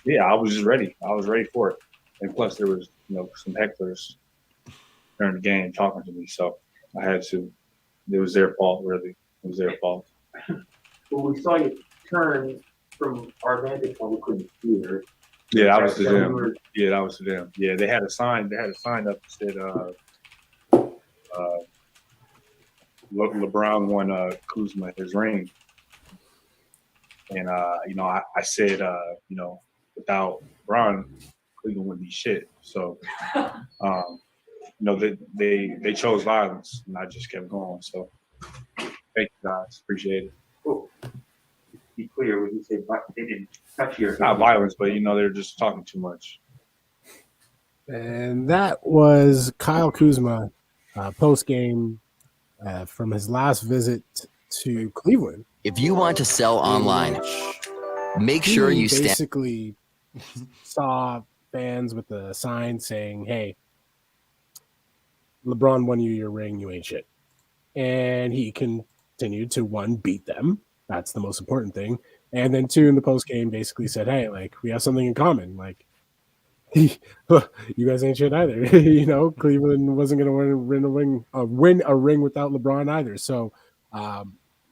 yeah, I was just ready. I was ready for it, and plus there was, some hecklers during the game talking to me, so I had to. It was their fault, really. It was their fault. Well, we saw you turn from our vantage point. We couldn't see her. Yeah, that was to them. Yeah, that was to them. Yeah, they had a sign. They had a sign up that said, "LeBron won Kuzma his ring," and I said, without LeBron, Cleveland wouldn't be shit. So, they chose violence, and I just kept going. So, thank you guys, appreciate it. Oh, be clear, when you say they didn't touch you. Not violence, but they're just talking too much. And that was Kyle Kuzma post game from his last visit to Cleveland. If you want to sell online, make sure He you stand. basically saw fans with a sign saying, "Hey, LeBron won you your ring, you ain't shit." And he continued to, one, beat them. That's the most important thing. And then two, in the post game, basically said, "Hey, like, we have something in common. Like, you guys ain't shit either." Cleveland wasn't going to win a ring without LeBron either. So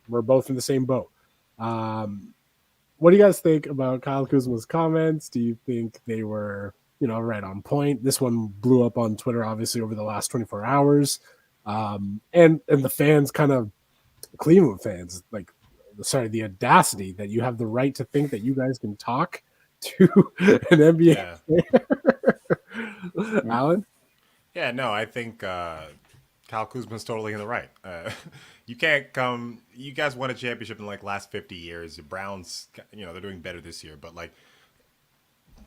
we're both in the same boat. What do you guys think about Kyle Kuzma's comments? Do you think they were, right on point? This one blew up on Twitter, obviously, over the last 24 hours. And the fans Cleveland fans, the audacity that you have the right to think that you guys can talk to an NBA player. Alan? Yeah, no, I think Kyle Kuzma's totally in the right. You can't come. You guys won a championship in last 50 years. The Browns, they're doing better this year, but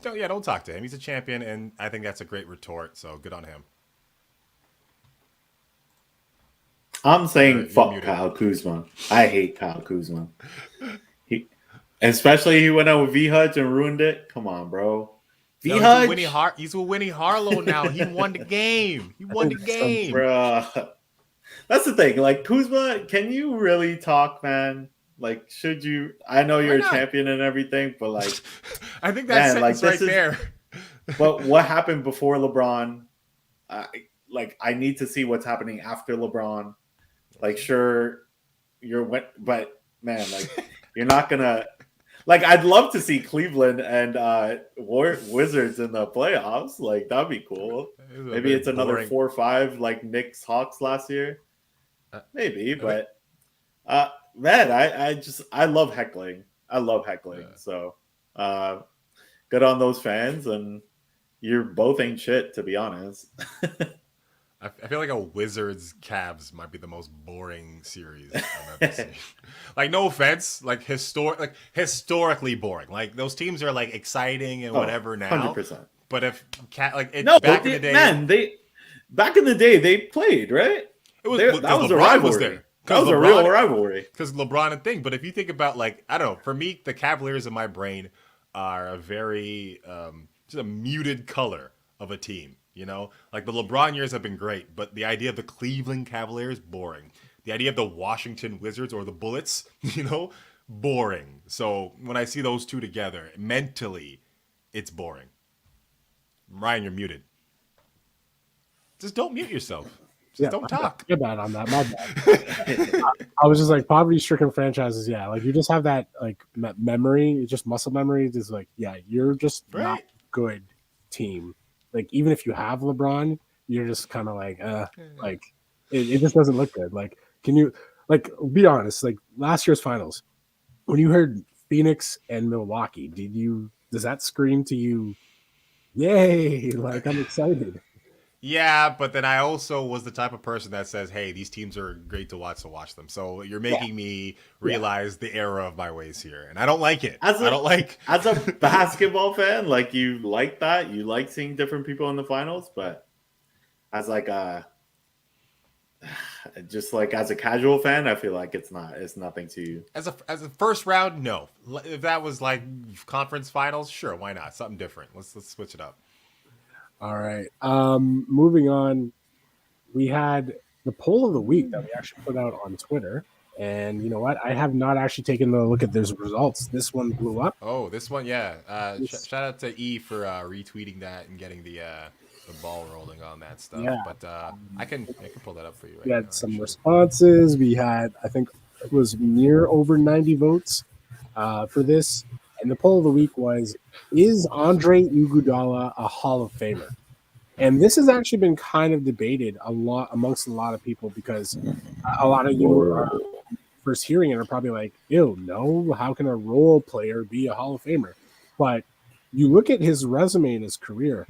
don't talk to him. He's a champion, and I think that's a great retort. So good on him. I'm saying You're fuck muted. Kyle Kuzma. I hate Kyle Kuzma. Especially he went out with V Hudge and ruined it. Come on, bro. V Hudge, He's with Winnie Harlow now. He won the game. Bruh. That's the thing. Kuzma, can you really talk, man? Should you? I know you're a champion and everything, but I think that sentence right there. But what happened before LeBron? I need to see what's happening after LeBron. Sure, but man, you're not gonna. I'd love to see Cleveland and Wizards in the playoffs. That'd be cool. Maybe it's another 4-5 Knicks Hawks last year. Maybe, but man, I love heckling. I love heckling. Yeah. So good on those fans, and you're both ain't shit, to be honest. I feel like a Wizards Cavs might be the most boring series I've ever seen. No offense, historically boring. Those teams are exciting and whatever now. 100%. But if back in the day, man, back in the day they played, right? It was that was LeBron a rivalry. Was there. That was a real rivalry. Because LeBron and thing. But if you think about I don't know, for me, the Cavaliers in my brain are a very just a muted color of a team. The LeBron years have been great, but the idea of the Cleveland Cavaliers, boring. The idea of the Washington Wizards or the Bullets, boring. So when I see those two together, mentally, it's boring. Ryan, you're muted. Just don't mute yourself. Just don't talk. You're bad on that. My bad. I was just poverty-stricken franchises. Yeah, you just have that memory, just muscle memory. Just you're just not a good team. Even if you have LeBron, you're just kind of it just doesn't look good. Can you be honest? Last year's finals, when you heard Phoenix and Milwaukee, does that scream to you, "Yay!" I'm excited. Yeah, but then I also was the type of person that says, "Hey, these teams are great to watch, so watch them." So you're making me realize the error of my ways here, and I don't like it. As a basketball fan, you like that. You like seeing different people in the finals, but as like a just like as a casual fan, I feel like it's nothing to As a first round, no. If that was like conference finals, sure, why not? Something different. Let's switch it up. All right. Moving on, we had the poll of the week that we actually put out on Twitter. And you know what? I have not actually taken a look at those results. This one blew up. Oh, this one, yeah. Shout out to E for retweeting that and getting the ball rolling on that stuff. Yeah. But I can pull that up for you. We Right had now, some actually. responses. We had, I think it was near over 90 votes for this. And the poll of the week was, is Andre Iguodala a Hall of Famer? And this has actually been kind of debated a lot amongst a lot of people because a lot of you are first hearing it are probably like, ew, no, how can a role player be a Hall of Famer? But you look at his resume and his career.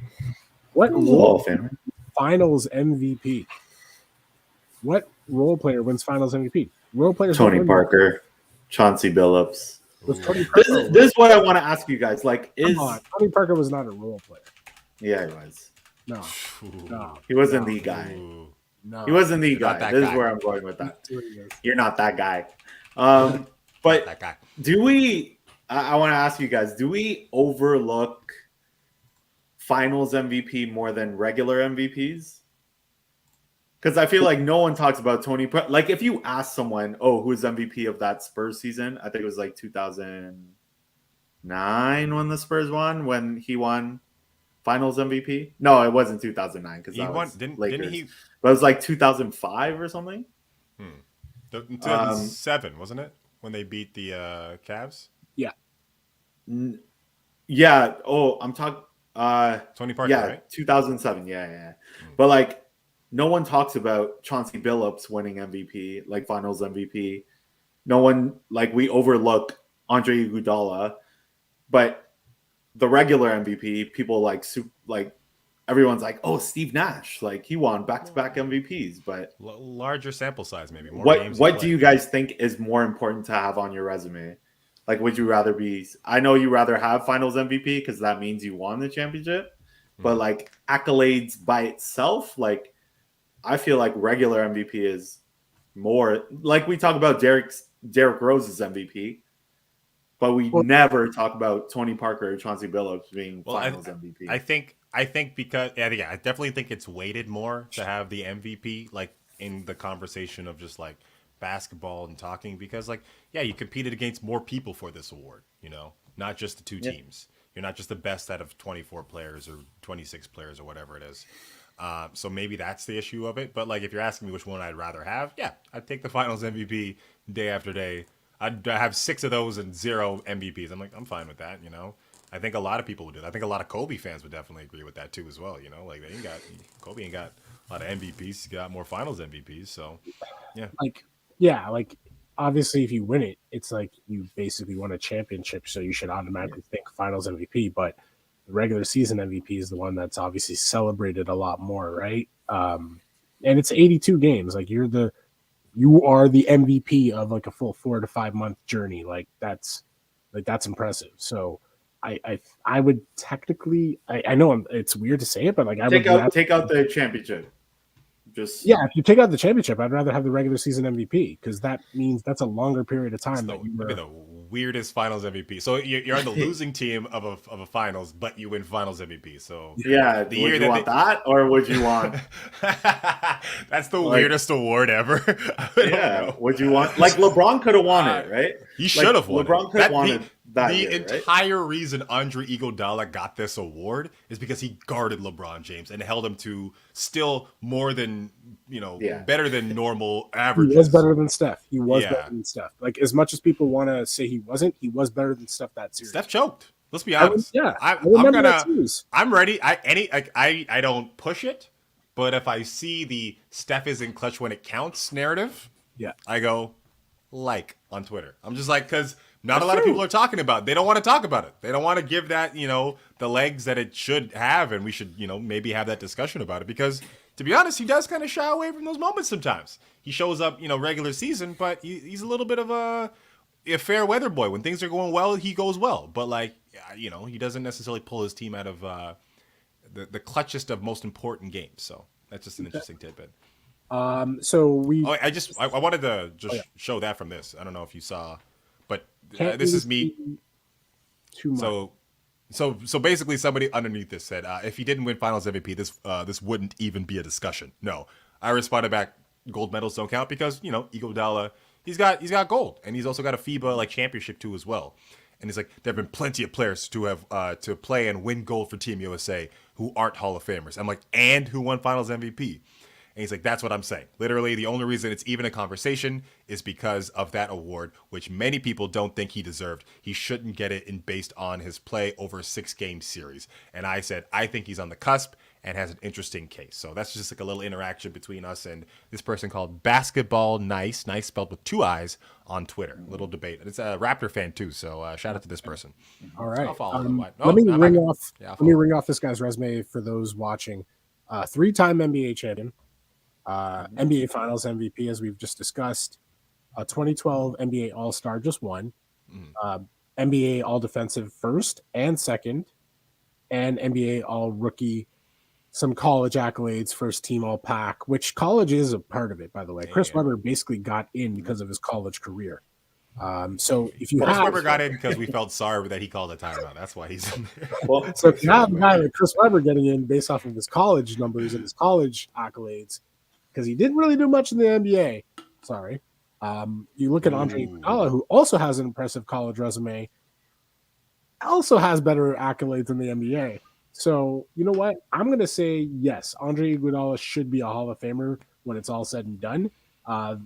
What Hall of Famer. Finals MVP? What role player wins Finals MVP? Role players. Tony Parker, Chauncey Billups. Was Tony This Parker, is what I want to ask you guys. Like, is come on, Tony Parker was not a role player. yeah, he was. No, no, He wasn't the guy. Ooh. no. He wasn't the You're not guy. that This guy. is where I'm going with that. That's what he is. You're not that guy. But That guy. do we? I want to ask you guys: do we overlook Finals MVP more than regular MVPs? Because I feel like no one talks about Tony. Like, if you ask someone, "Oh, who's MVP of that Spurs season?" I think it was like 2009 when the Spurs won, when he won Finals MVP. No, it wasn't 2009 because He that won. was Didn't Lakers. he? But it was like 2005 or something. 2007, wasn't it? When they beat the Cavs? Yeah. Oh, I'm talking. Tony Parker, Yeah, right? 2007. Yeah. But like, no one talks about Chauncey Billups winning MVP, like Finals MVP. No one, like, we overlook Andre Iguodala, but the regular MVP, people like everyone's like, oh, Steve Nash, like he won back-to-back MVPs. But Larger sample size, maybe. More what games what to do play. you guys think is more important to have on your resume? Like, would you rather be? I know you rather have Finals MVP because that means you won the championship, but like accolades by itself, like I feel like regular MVP is more. Like we talk about Derrick Rose's MVP, but we never talk about Tony Parker or Chauncey Billups being Finals MVP. I think because I definitely think it's weighted more to have the MVP like in the conversation of just like basketball and talking because like you competed against more people for this award, you know, not just the two teams. You're not just the best out of 24 players or 26 players or whatever it is. So maybe that's the issue of it. But like if you're asking me which one I'd rather have, I'd take the Finals MVP day after day. I'd have 6 of those and 0 MVPs. I'm fine with that, you know. I think a lot of people would do that. I think a lot of Kobe fans would definitely agree with that too as well, you know. Like Kobe ain't got a lot of MVPs. He's got more Finals MVPs, so yeah. Like obviously if you win it, it's like you basically won a championship, so you should automatically think Finals MVP. But the regular season MVP is the one that's obviously celebrated a lot more, right? And it's 82 games. Like you are the MVP of like a full 4 to 5 month journey. Like that's impressive. So I would technically I know it's weird to say it, but like I take would take out the championship. Just if you take out the championship, I'd rather have the regular season MVP because that means that's a longer period of time. that'd be the weirdest Finals MVP. So you're on the losing team of a Finals, but you win Finals MVP. So yeah, the would year you want that or would you want? That's the weirdest award ever. Would you want like LeBron could have won it, right? He should have won. LeBron could have won it. The entire reason Andre Iguodala got this award is because he guarded LeBron James and held him to still more than, better than normal averages. He was better than Steph. He was Yeah. better than Steph. Like as much as people want to say he wasn't, he was better than Steph that series. Steph choked. Let's be honest. I remember that I'm series. I'm ready. I don't push it, but if I see the Steph is in clutch when it counts narrative, I go like on Twitter. I'm just like because. Not a lot of people are talking about it. They don't want to talk about it. They don't want to give that, the legs that it should have, and we should, maybe have that discussion about it. Because, to be honest, he does kind of shy away from those moments sometimes. He shows up, regular season, but he's a little bit of a fair weather boy. When things are going well, he goes well. But, he doesn't necessarily pull his team out of the clutchest of most important games. So That's just an interesting tidbit. So we I wanted to just yeah. show that from this. I don't know if you saw, but can't this really is me. see too much. So basically, somebody underneath this said, if he didn't win Finals MVP, this wouldn't even be a discussion. No, I responded back. Gold medals don't count because Iguodala, he's got gold, and he's also got a FIBA like championship too as well. And he's like, there have been plenty of players to have to play and win gold for Team USA who aren't Hall of Famers. I'm like, and who won Finals MVP? And he's like, that's what I'm saying. Literally, the only reason it's even a conversation is because of that award, which many people don't think he deserved. He shouldn't get it based on his play over a 6-game series. And I said, I think he's on the cusp and has an interesting case. So that's just like a little interaction between us and this person called Basketball Nice spelled with 2 I's on Twitter. A little debate. And it's a Raptor fan too, so shout out to this person. All right. I'll follow him. Let me ring off this guy's resume for those watching. 3-time NBA champion. NBA Finals MVP, as we've just discussed, 2012 NBA All-Star, just one, NBA All-Defensive first and second, and NBA All-Rookie, some college accolades, first team All-Pac, which college is a part of it, by the way. Chris Webber basically got in because of his college career. So if you Chris Webber got in because we felt sorry that he called a timeout. That's why he's in there. Well, so if you have a guy like Chris Webber getting in based off of his college numbers and his college accolades, because he didn't really do much in the NBA. Sorry. You look at Andre Iguodala, who also has an impressive college resume, also has better accolades in the NBA. So, you know what? I'm going to say yes, Andre Iguodala should be a Hall of Famer when it's all said and done.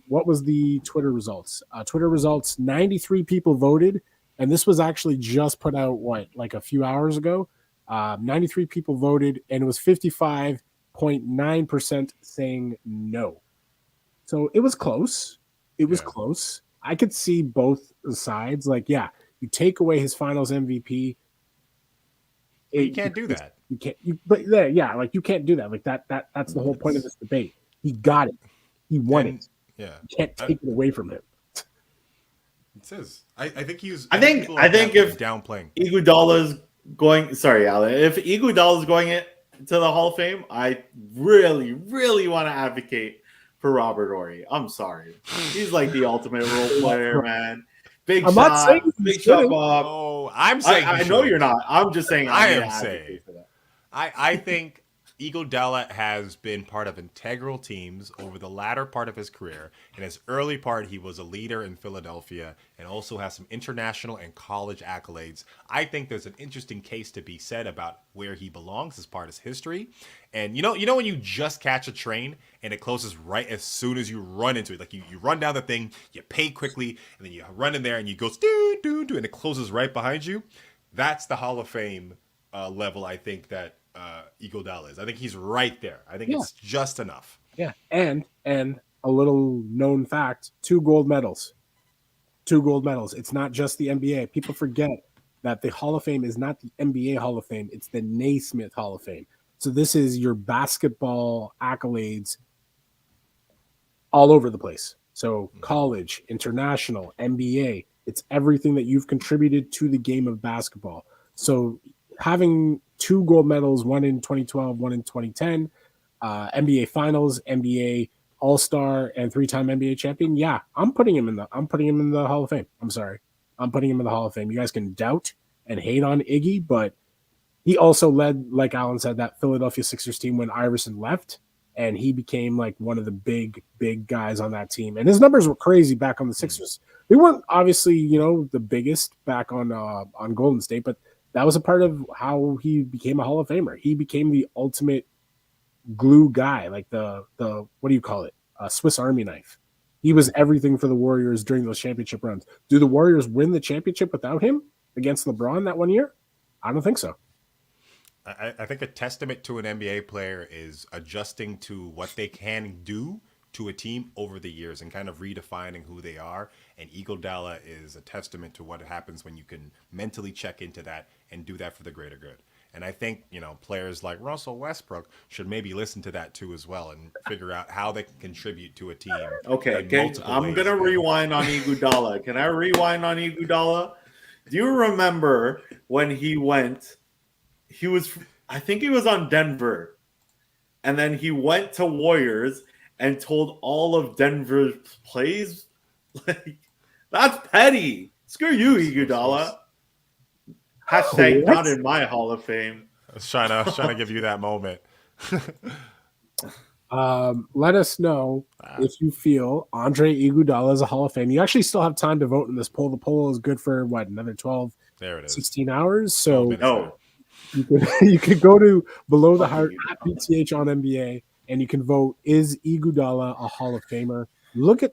What was the Twitter results? Twitter results, 93 people voted, and this was actually just put out, like a few hours ago? 93 people voted, and it was 55.9% saying no. So it was close. It was close. I could see both sides. Like, yeah, you take away his Finals MVP. You can't do that. You can't. Like you can't do that. Like that's the whole point of this debate. He got it. He won it. Yeah, you can't take it away from him. It says. I think he's. I think if downplaying Iguodala's going. Sorry, Alan. If Iguodala's going to the Hall of Fame, I really, really want to advocate for Robert Horry. I'm sorry. He's like the ultimate role player, man. Big I'm shot, not saying big shot. Oh, I'm saying. I know you're not. I'm just saying. I am saying. I think Iguodala has been part of integral teams over the latter part of his career. In his early part, he was a leader in Philadelphia and also has some international and college accolades. I think there's an interesting case to be said about where he belongs as part of his history. And you know when you just catch a train and it closes right as soon as you run into it, like you run down the thing, you pay quickly, and then you run in there and you go doo doo doo, and it closes right behind you. That's the Hall of Fame level. I think that Iguodala is. I think he's right there. I think it's just enough. Yeah, and a little known fact: 2 gold medals. 2 gold medals. It's not just the NBA. People forget that the Hall of Fame is not the NBA Hall of Fame. It's the Naismith Hall of Fame. So this is your basketball accolades all over the place. So college, international, NBA, it's everything that you've contributed to the game of basketball. So having 2 gold medals, one in 2012, one in 2010, NBA Finals, NBA All-Star, and 3-time NBA champion. Yeah, I'm putting him in the Hall of Fame. I'm sorry. I'm putting him in the Hall of Fame. You guys can doubt and hate on Iggy, but he also led, like Alan said, that Philadelphia Sixers team when Iverson left, and he became like one of the big guys on that team. And his numbers were crazy back on the Sixers. They weren't obviously, the biggest back on Golden State, but that was a part of how he became a Hall of Famer. He became the ultimate glue guy, like the what do you call it? Swiss Army knife. He was everything for the Warriors during those championship runs. Do the Warriors win the championship without him against LeBron that one year? I don't think so. I think a testament to an NBA player is adjusting to what they can do to a team over the years and kind of redefining who they are. And Iguodala is a testament to what happens when you can mentally check into that and do that for the greater good. And I think, players like Russell Westbrook should maybe listen to that too as well and figure out how they can contribute to a team. Okay. I'm going to rewind on Iguodala. Can I rewind on Iguodala? Do you remember when he went, I think he was on Denver, and then he went to Warriors and told all of Denver's plays. Like, that's petty. Screw you, Iguodala. Hashtag What? not in my Hall of Fame. I was trying to give you that moment. Let us know if you feel Andre Iguodala is a Hall of Fame. You actually still have time to vote in this poll. The poll is good for another 12, There it is. 16 hours. So 12 minutes. No. you could go to Below the Heart at BTH on NBA, and you can vote, is Iguodala a Hall of Famer? Go to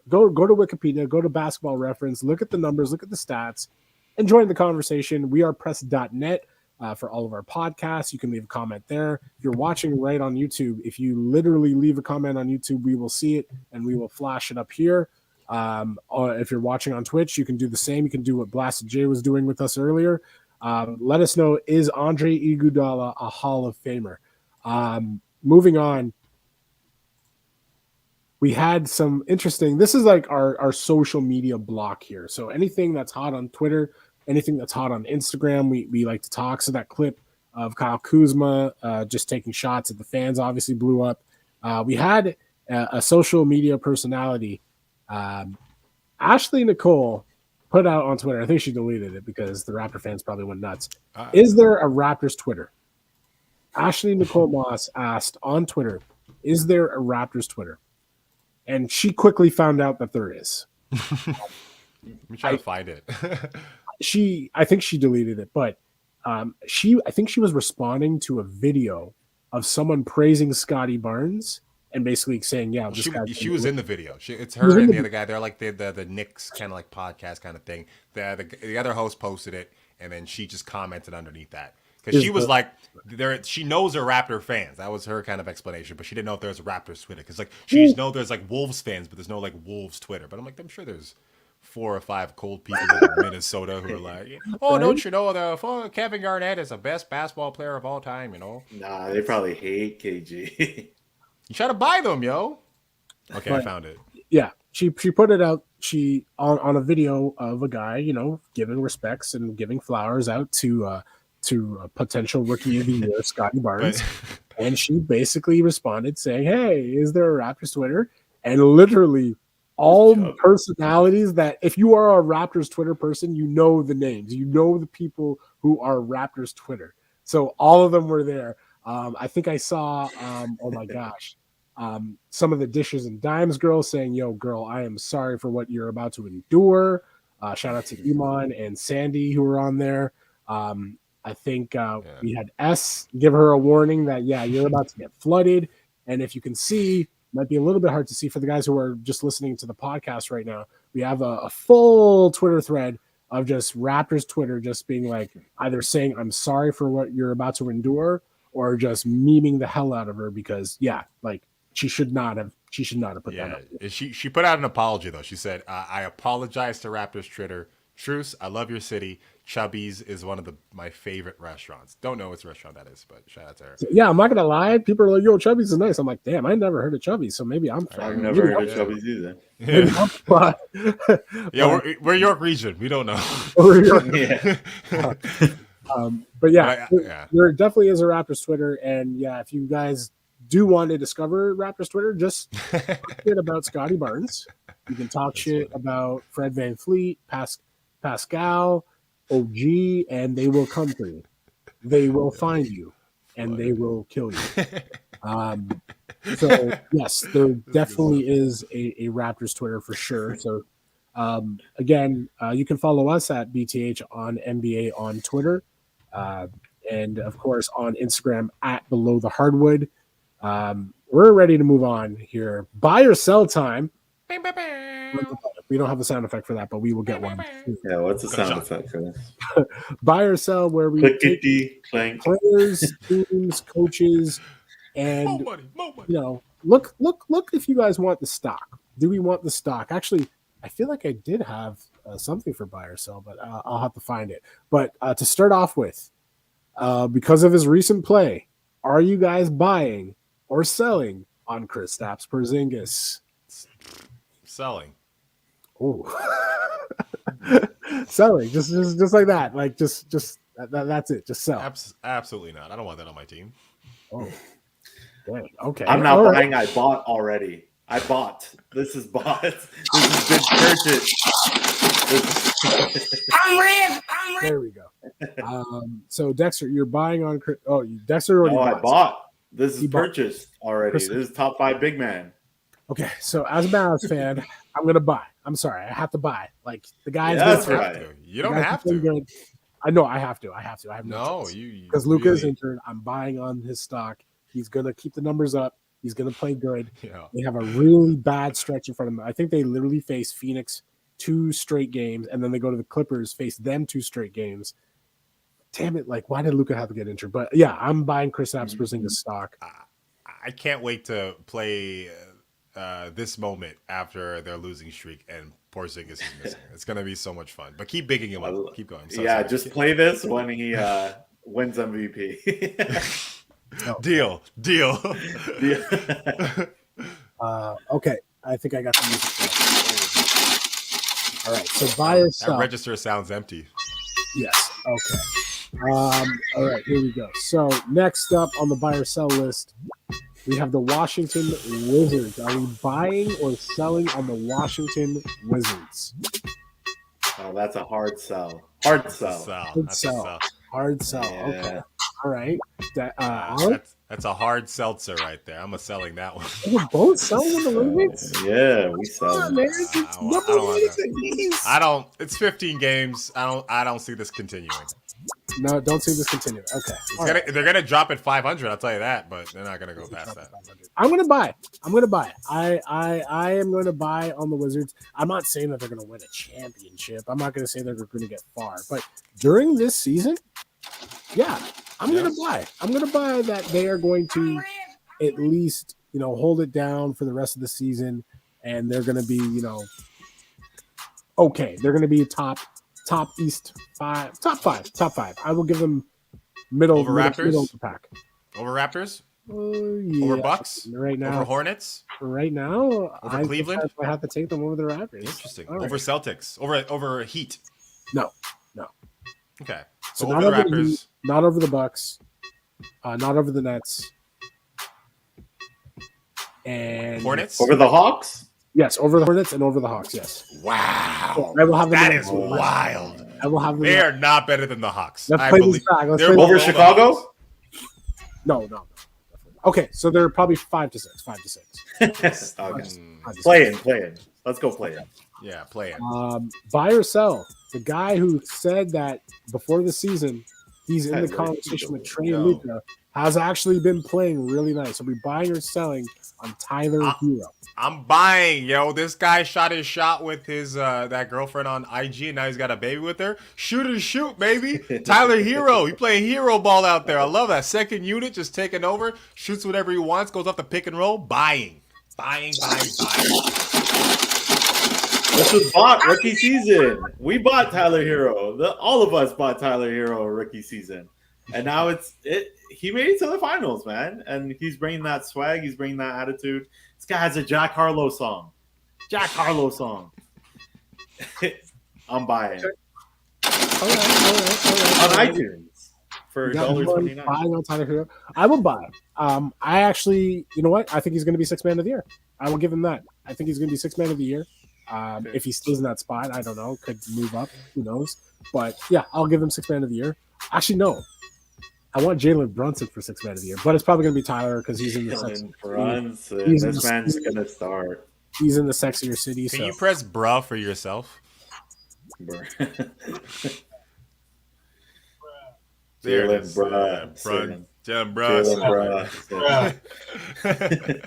Wikipedia, go to Basketball Reference, look at the numbers, look at the stats, and join the conversation. We are press.net for all of our podcasts. You can leave a comment there. If you're watching right on YouTube, if you literally leave a comment on YouTube, we will see it and we will flash it up here. Or if you're watching on Twitch, you can do the same. You can do what Blasted J was doing with us earlier. Let us know, is Andre Iguodala a Hall of Famer? Moving on, we had some interesting, this is like our social media block here. So anything that's hot on Twitter, anything that's hot on Instagram, we like to talk. So that clip of Kyle Kuzma just taking shots at the fans obviously blew up. We had a social media personality, Ashley Nicole, put out on Twitter. I think she deleted it because the Raptor fans probably went nuts. Is there a Raptors Twitter? Ashley Nicole Moss asked on Twitter, is there a Raptors Twitter? And she quickly found out that there is. Let me try to find it. I think she deleted it, but I think she was responding to a video of someone praising Scotty Barnes and basically saying, "Yeah, she was in the video. It's her and the other guy. They're like the Knicks kind of like podcast kind of thing. The other host posted it, and then she just commented underneath that because she was like, she knows they're Raptor fans. That was her kind of explanation, but she didn't know if there was a Raptors Twitter because like she just know there's like Wolves fans, but there's no like Wolves Twitter. But I'm like, I'm sure there's 4 or 5 cold people in Minnesota who are like, oh, don't you know Kevin Garnett is the best basketball player of all time, you know? Nah, they probably hate KG. You try to buy them, yo. Okay, I found it. Yeah, she put it out. She on a video of a guy, giving respects and giving flowers out to a potential rookie of the year, Scotty Barnes, and she basically responded saying, "Hey, is there a Raptors Twitter?" And literally all personalities that, if you are a Raptors Twitter person, you know the names, you know the people who are Raptors Twitter. So all of them were there. I think I saw, oh my gosh, some of the Dishes and Dimes girls saying, "Yo, girl, I am sorry for what you're about to endure." Shout out to Iman and Sandy who were on there. I think we had S give her a warning that, yeah, you're about to get flooded. And if you can see, might be a little bit hard to see for the guys who are just listening to the podcast right now, we have a full Twitter thread of just Raptors Twitter just being like either saying, "I'm sorry for what you're about to endure," or just memeing the hell out of her because, yeah, like she should not have put that up. She put out an apology though. She said, "I apologize to Raptors Twitter. Truce, I love your city. Chubby's is one of my favorite restaurants." Don't know which restaurant that is, but shout out to her. So, yeah, I'm not gonna lie. People are like, "Yo, Chubby's is nice." I'm like, damn, I never heard of Chubby's, so maybe I'm. I've never heard of Chubby's either. Yeah, we're York region. We don't know. But yeah, there definitely is a Raptors Twitter, and yeah, if you guys do want to discover Raptors Twitter, just talk shit about Scotty Barnes. You can talk shit about Fred VanVleet, Pascal, OG, and they will come for you. They will find you, and they will kill you. So yes, there definitely is a Raptors Twitter for sure. So again, you can follow us at BTH on NBA on Twitter, and of course on Instagram at Below the Hardwood. We're ready to move on here. Buy or sell time. We don't have a sound effect for that, but we will get one. Yeah, what's the sound effect for this? Buy or sell, where we Clickety clank. players, teams, coaches, and More money. look if you guys want the stock. Do we want the stock? Actually, I feel like I did have something for buy or sell, but I'll have to find it. But to start off with, because of his recent play, are you guys buying or selling on Kristaps Porzingis? Selling. Oh, selling, just like that, like just that's it, just sell. Absolutely not. I don't want that on my team. Oh, Dang, okay. I'm not all right. buying. I bought already. I bought. This is bought. This is been purchased. There we go. So Dexter, you're buying on. Dexter already No, I bought. bought. This is He bought. purchased already. Chris- This is top 5 big man. Okay, so as a Mavs fan, I'm gonna buy. I'm sorry, I have to buy. Like the guys. Yeah, that's You don't right. have to. You don't have to. Good. I know I have to. I have No, choice. you Because Luka is really- injured. I'm buying on his stock. He's gonna keep the numbers up. He's gonna play good. Yeah. They have a really bad stretch in front of them. I think they literally face Phoenix 2 straight games, and then they go to the Clippers, face them 2 straight games. Damn it! Like, why did Luka have to get injured? But yeah, I'm buying Kristaps Porzingis stock. I can't wait to play this moment after their losing streak and Porzingis is missing. It's gonna be so much fun. But keep bigging him up. Keep going. So Yeah, sorry. just play this when he wins MVP. Deal. Okay, I think I got the music. All right, so buy or That sell. register sounds empty. Yes. Okay. All right, here we go. So next up on the buy or sell list, we have the Washington Wizards. Are we buying or selling on the Washington Wizards? Oh, that's a hard sell. Hard sell. That's a sell. sell. Hard sell. Yeah. Okay. All right. Alan? That's a hard seltzer right there. I'm selling that one. We're both selling on the Wizards? Yeah, we Come sell. on, man. I don't It's want number one that. apiece. I don't. It's 15 games. I don't see this continuing. No, don't see this continue. Okay. All right. They're gonna drop at 500. I'll tell you that, but they're not gonna go past that. I'm gonna buy. I am going to buy on the Wizards. I'm not saying that they're going to win a championship. I'm not going to say they're going to get far. But during this season, yeah, I'm going to buy. I'm going to buy that they are going to at least hold it down for the rest of the season, and they're going to be okay. They're going to be top East top five. I will give them middle Over Raptors? middle of the pack. Over Raptors? Yeah. Over Bucks? Right now. Over Hornets? Right now, Over I think Cleveland? I have to take them over the Raptors. Interesting. All right. Over Celtics? Over Heat? No. Okay. So So not over the over the Raptors. Heat, not over the Bucks, not over the Nets, and Hornets? Over the Hawks? Yes, over the Hornets and over the Hawks. Yes, Wow. I will have them. That in- is wild. I will have them. They are not better than the Hawks. Let's I play believe this back. Let's they're play both Over this- over the Hawks. Chicago? No. Okay, so they're probably 5 to 6. 5 to 6. Okay. 5 to 6. Playing. Let's go play it. Yeah, play it. Buy or sell. The guy who said that before the season he's in the Tyler conversation with Trey Yo. and Luka has actually been playing really nice. Are we buying or selling on Tyler Hero? I'm buying, yo. This guy shot his shot with his that girlfriend on IG, and now he's got a baby with her. Shoot, baby. Tyler Hero. He playing hero ball out there. I love that. Second unit just taking over, shoots whatever he wants, goes off the pick and roll. Buying. This was bought rookie season. We bought Tyler Hero. All of us bought Tyler Hero rookie season. And now he made it to the finals, man. And he's bringing that swag. He's bringing that attitude. This guy has a Jack Harlow song. I'm buying. All right. On iTunes for You got money $1.29. buying on Tyler Hero. I will buy. I actually, you know what? I think he's going to be 6th man of the year. I will give him that. I think he's going to be 6th man of the year. If he stays in that spot, I don't know. Could move up. Who knows? But yeah, I'll give him 6th man of the year. Actually, no. I want Jalen Brunson for 6th man of the year, but it's probably going to be Tyler because he's in the Jalen Brunson. He's in This the- man's gonna start. he's in the sexier city. Can So you press bruh for yourself? There it Jalen is. Brunson. Jalen Jalen Brunson. Brunson.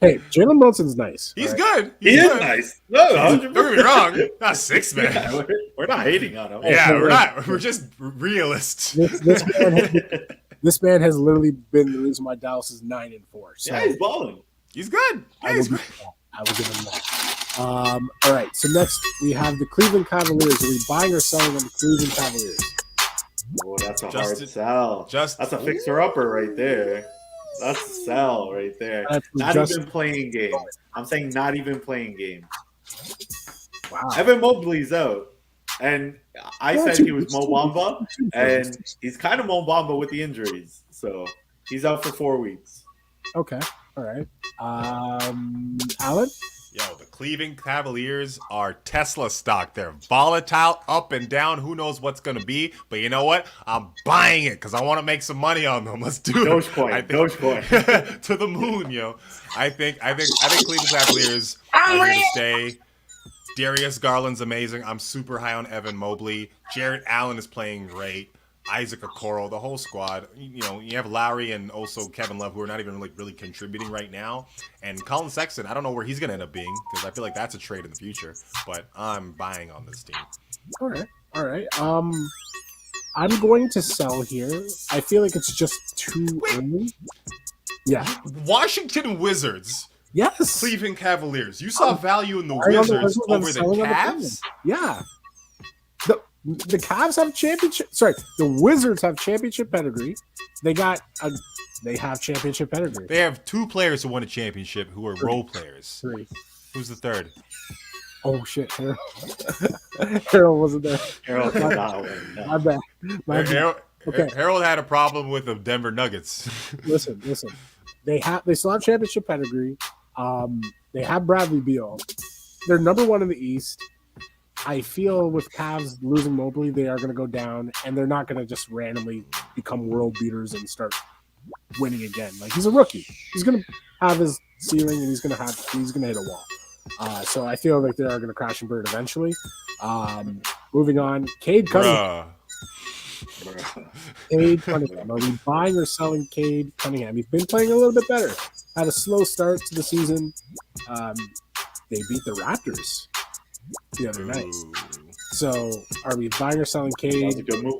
hey, Jalen Brunson's nice. He's all right? good. He He's is good. nice. No, Don't get me wrong. Not 6th man. Yeah, we're not hating on him. Yeah, we're not. We're just realists. This man has literally been the reason why Dallas is 9-4. So Yeah, he's balling. He's good. I Yeah, will he's give good. him that. I will give him that. All right. So next we have the Cleveland Cavaliers. Are we buying or selling on the Cleveland Cavaliers? Oh, that's a Just- hard sell. That's a fixer-upper right there. That's a sell right there. That's Not just- even playing game. I'm saying not even playing game. Wow. Evan Mobley's out. And I Yeah, said he was Mo Bamba, and he's kind of Mo Bamba with the injuries. So he's out for 4 weeks. Okay. All right. Alan? Yo, the Cleveland Cavaliers are Tesla stock. They're volatile, up and down. Who knows what's gonna be? But you know what? I'm buying it because I want to make some money on them. Let's do it. Dogecoin. To the moon, yo. I think Cleveland Cavaliers are here to stay. Darius Garland's amazing. I'm super high on Evan Mobley. Jarrett Allen is playing great. Isaac Okoro, the whole squad. You know, you have Lowry and also Kevin Love, who are not even really contributing right now. And Colin Sexton, I don't know where he's going to end up being because I feel like that's a trade in the future. But I'm buying on this team. All right. I'm going to sell here. I feel like it's just too early. Yeah. Washington Wizards. Yes. Cleveland Cavaliers. You saw value in the I know Wizards over the selling on Cavs? Yeah. The Cavs have championship. Sorry, the Wizards have championship pedigree. They have championship pedigree. They have two players who won a championship who are role players. Three. Who's the third? Oh shit, Harold. Harold wasn't there. Harold did not win. No. My bad. Okay. Harold had a problem with the Denver Nuggets. Listen. They still have championship pedigree. They have Bradley Beal. They're number one in the East. I feel with Cavs losing Mobley, they are going to go down, and they're not going to just randomly become world beaters and start winning again. Like, he's a rookie. He's going to have his ceiling, and he's going to hit a wall. So I feel like they are going to crash and burn eventually. Moving on, Cade Cunningham. Cade Cunningham. Are we buying or selling Cade Cunningham? He's been playing a little bit better. Had a slow start to the season. They beat the Raptors the other night. So, are we buying or selling Cade? That's a good move.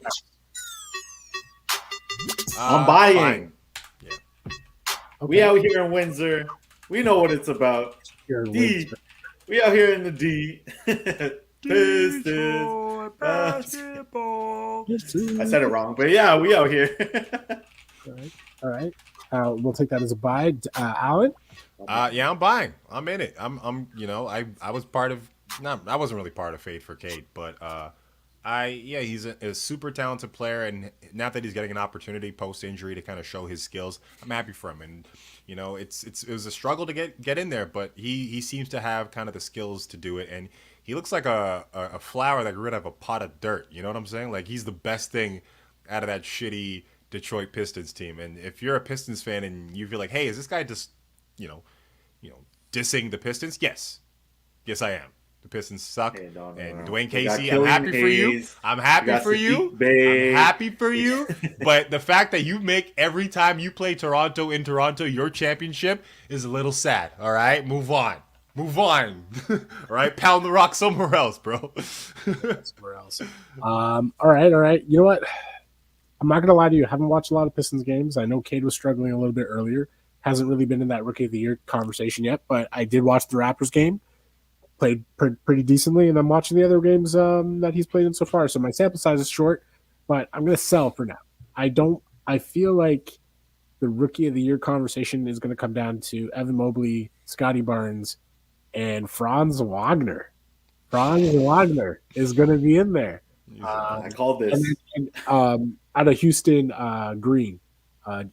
I'm buying. Yeah. Okay. We out here in Windsor. We know what it's about. Here in D. Windsor. We out here in the D. Pistons. I said it wrong, but yeah, we out here. All right. We'll take that as a buy. Alan? Yeah, I'm buying. I'm in it. I was part of. No, I wasn't really part of Fade for Cade, but he's a super talented player, and now that he's getting an opportunity post injury to kind of show his skills, I'm happy for him. And it was a struggle to get in there, but he seems to have kind of the skills to do it, and he looks like a flower that grew out of a pot of dirt. You know what I'm saying? Like, he's the best thing out of that shitty Detroit Pistons team. And if you're a Pistons fan and you feel like, hey, is this guy just dissing the Pistons? Yes, I am. The Pistons suck. Hey, no. And Dwayne Casey, I'm happy for you. I'm happy for you. I'm happy for you. But the fact that you make every time you play Toronto in Toronto your championship is a little sad. All right, move on. All right, pound the rock somewhere else, bro. Somewhere else. All right. You know what? I'm not gonna lie to you. I haven't watched a lot of Pistons games. I know Cade was struggling a little bit earlier. Hasn't really been in that Rookie of the Year conversation yet, but I did watch the Raptors game. Played pretty decently, and I'm watching the other games that he's played in so far. So my sample size is short, but I'm going to sell for now. I feel like the Rookie of the Year conversation is going to come down to Evan Mobley, Scotty Barnes, and Franz Wagner. Franz Wagner is going to be in there. I called this. And out of Houston, Green. I'm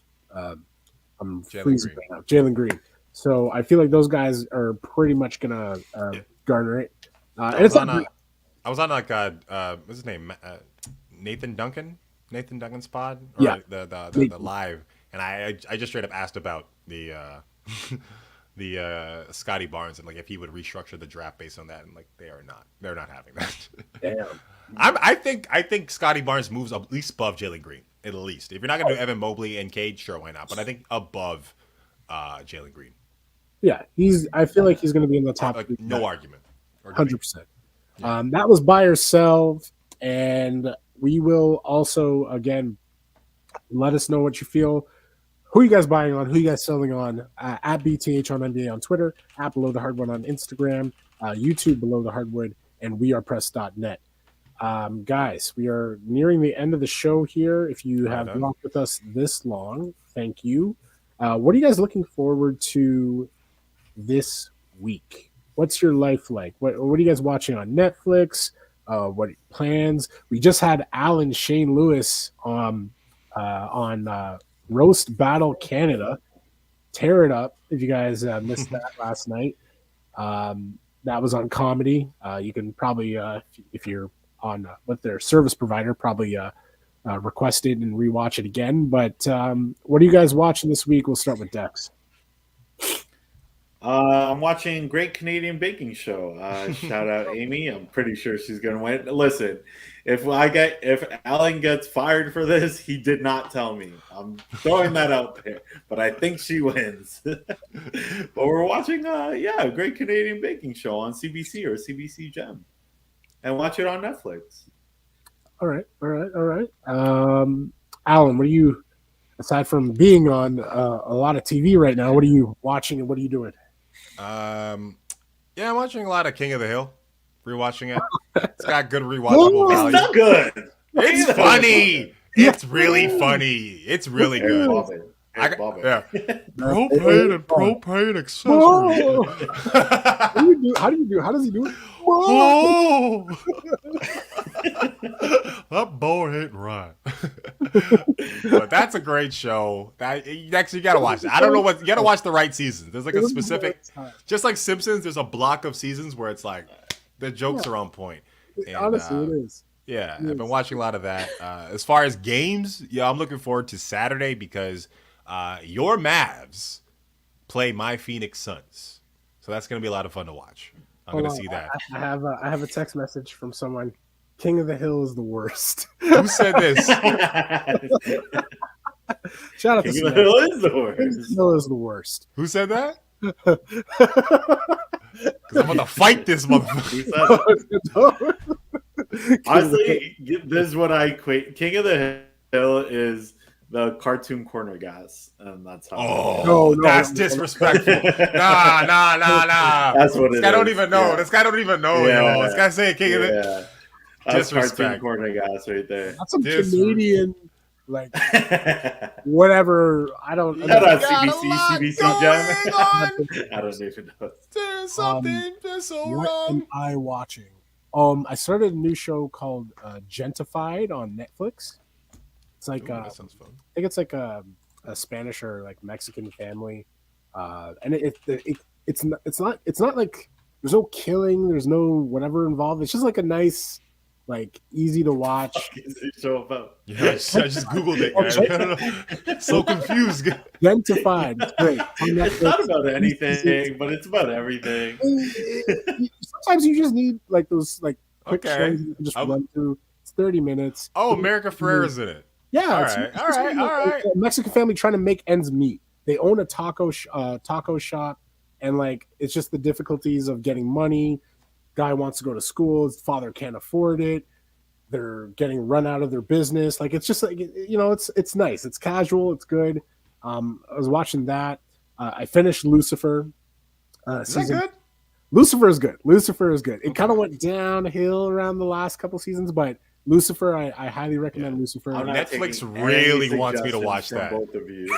freezing right now. Jalen Green. So I feel like those guys are pretty much going to garner it. I was on what's his name? Nathan Duncan's pod? Or yeah. The live. And I just straight up asked about the Scotty Barnes and like if he would restructure the draft based on that, and like they're not having that. Damn. I think Scotty Barnes moves at least above Jalen Green. At least. If you're not gonna do Evan Mobley and Cade, sure, why not? But I think above Jalen Green. Yeah, I feel like he's going to be in the top. Like, no argument. 100%. That was buy or sell, and we will also again let us know what you feel. Who you guys buying on? Who you guys selling on? At BTH on NBA on Twitter, at Below the Hardwood on Instagram, YouTube Below the Hardwood, and wearepress.net. Guys, we are nearing the end of the show here. If you have walked with us this long, thank you. What are you guys looking forward to this week? What's your life like? What are you guys watching on Netflix? What plans? We just had Alan Shane Lewis on Roast Battle Canada Tear It Up. If you guys missed that last night, that was on comedy. You can probably, if you're on with their service provider, probably request it and rewatch it again. But what are you guys watching this week? We'll start with Dex. I'm watching Great Canadian Baking Show. Shout out Amy. I'm pretty sure she's gonna win. Listen, if Alan gets fired for this, he did not tell me. I'm throwing that out there, but I think she wins. But we're watching, Great Canadian Baking Show on CBC or CBC Gem, and watch it on Netflix. All right. Alan, what are you? Aside from being on a lot of TV right now, what are you watching and what are you doing? I'm watching a lot of King of the Hill. Rewatching it. It's got good rewatchable value. It's not good. It's funny. It's really funny. It's really good. Propane and propane accessories. How does he do it? Oh, that boy hit right. But that's a great show. You gotta watch it. I don't know what you gotta watch the right seasons. There's like a specific, just like Simpsons. There's a block of seasons where it's like the jokes are on point. And, honestly, it is. Yeah, I've been watching a lot of that. As far as games, I'm looking forward to Saturday because your Mavs play my Phoenix Suns, so that's gonna be a lot of fun to watch. I'm going to see that. I have a text message from someone. King of the Hill is the worst. Who said this? Shout out King to of the Hill is the worst. King of the Hill is the worst. Who said that? Because I'm going to fight this motherfucker. Honestly, this is what I equate. King of the Hill is the cartoon corner gas, and that's how. Oh, that's disrespectful. Nah. That's what this it guy is. don't even know. Yeah. This guy don't even know, yo. This guy saying King of the That's disrespect. cartoon corner gas right there. That's some Canadian, like whatever. I don't. Shout out CBC Gem. I don't even know. There's something that's so What wrong. am I watching? I started a new show called Gentified on Netflix. It's like That sounds fun. I think it's like a Spanish or like Mexican family, and it's not like there's no killing, there's no whatever involved. It's just like a nice, like easy to watch. What is this show about? Yeah, I just Googled it, man. So confused. Gentified, it's great. On It's Netflix. not about anything, but it's about everything. Sometimes you just need like those like quick Okay. shows you can just run through. It's 30 minutes. Oh, America Ferrera's in it. Yeah, All it's right, just all right. a Mexican family trying to make ends meet. They own a taco shop, and like it's just the difficulties of getting money. Guy wants to go to school, his father can't afford it. They're getting run out of their business. Like it's just like it's nice. It's casual. It's good. I was watching that. I finished Lucifer. Is that good? Lucifer is good. It kind of went downhill around the last couple seasons, but Lucifer, I highly recommend Lucifer. I'm not Netflix taking really any wants me to suggestions watch from that. Both of you.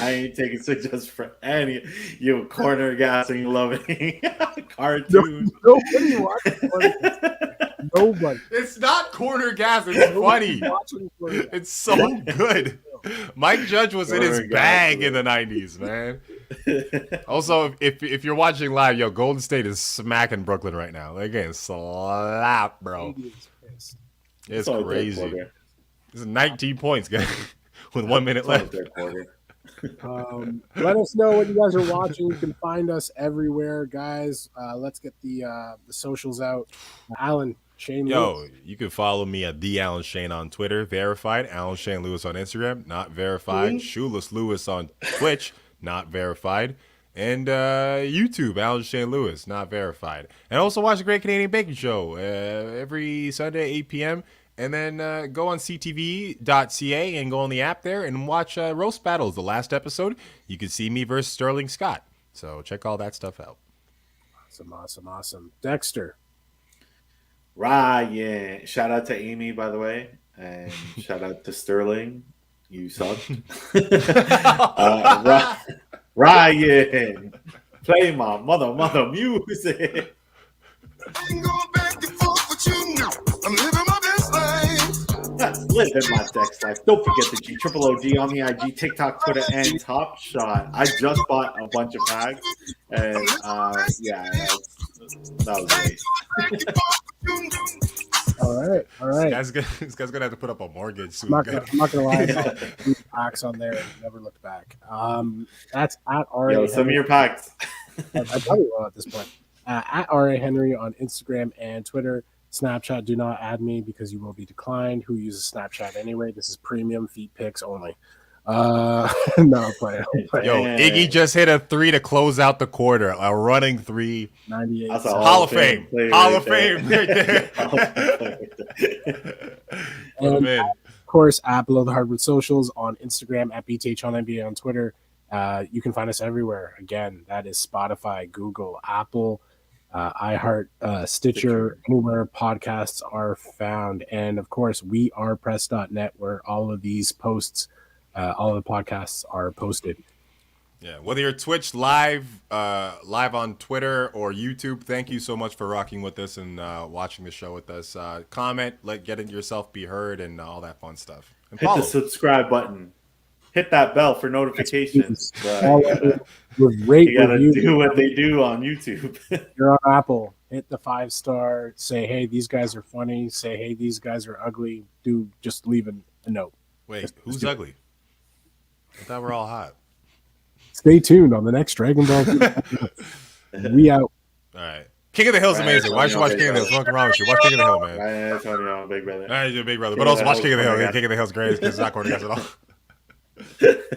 I ain't taking suggestions from any you corner gassing loving cartoon. Nobody watches it. Nobody. It's not corner gas. It's funny. It's so good. Mike Judge was in his Corner bag gas, in the 90s, man. Also, if you're watching live, yo, Golden State is smacking Brooklyn right now. They're getting slapped, bro. It's all crazy. third quarter. It's 19 points, guys, with 1 minute It's all left. third quarter. Let us know what you guys are watching. You can find us everywhere, guys. Let's get the socials out. Alan, Shane Yo, Lewis. you can follow me at the Alan Shane on Twitter, verified. Alan Shane Lewis on Instagram, not verified. Shoeless Lewis on Twitch, not verified. And YouTube, Alan Shane Lewis, not verified. And also watch the Great Canadian Baking Show every Sunday, 8 p.m. And then go on ctv.ca and go on the app there and watch Roast Battles, the last episode. You can see me versus Sterling Scott. So check all that stuff out. Awesome. Dexter. Ryan. Shout out to Amy, by the way. And shout out to Sterling. You suck. Ryan. Play my mother music. I ain't going back and forth with you now. I'm living my best life. Living my sex life. Don't forget the G Triple OG on the IG, TikTok, Twitter, and Top Shot. I just bought a bunch of packs, and that was great. All right. This guy's gonna have to put up a mortgage soon. I'm not gonna lie. Packs on there and never looked back. That's at RA. Yo, some of your packs. I probably will at this point. At RA Henry on Instagram and Twitter. Snapchat, do not add me because you will be declined. Who uses Snapchat anyway? This is premium feet pics only. No, I'm playing. Yo, Iggy just hit a 3 to close out the quarter. A running 3. 98. That's a Hall of Fame. Hall of right Fame right there. What a And man. of course, at Below the Hardwood socials on Instagram, at BTH on NBA on Twitter. You can find us everywhere. Again, that is Spotify, Google, Apple, iHeart, Stitcher, anywhere podcasts are found. And of course, we are press.net, where all of these posts, all of the podcasts are posted. Yeah, whether you're Twitch live on Twitter or YouTube, thank you so much for rocking with us and watching the show with us. Comment, get yourself be heard, and all that fun stuff. And Hit follow. the subscribe button. Hit that bell for notifications. Rate, You gotta review. do what they do on YouTube. If you're on Apple, hit the 5-star. Say, hey, these guys are funny. Say, hey, these guys are ugly. Just leave a note. Wait, who's ugly? I thought we're all hot. Stay tuned on the next Dragon Ball. We out. All right. King of the Hill's amazing. Why should you watch King of the Hill? What's wrong with you? Watch King of the Hill, man. Ryan Antonio, big brother. All right, you're a big brother. But also watch King of the Hill. King of the Hill's great because it's not corny guys at all.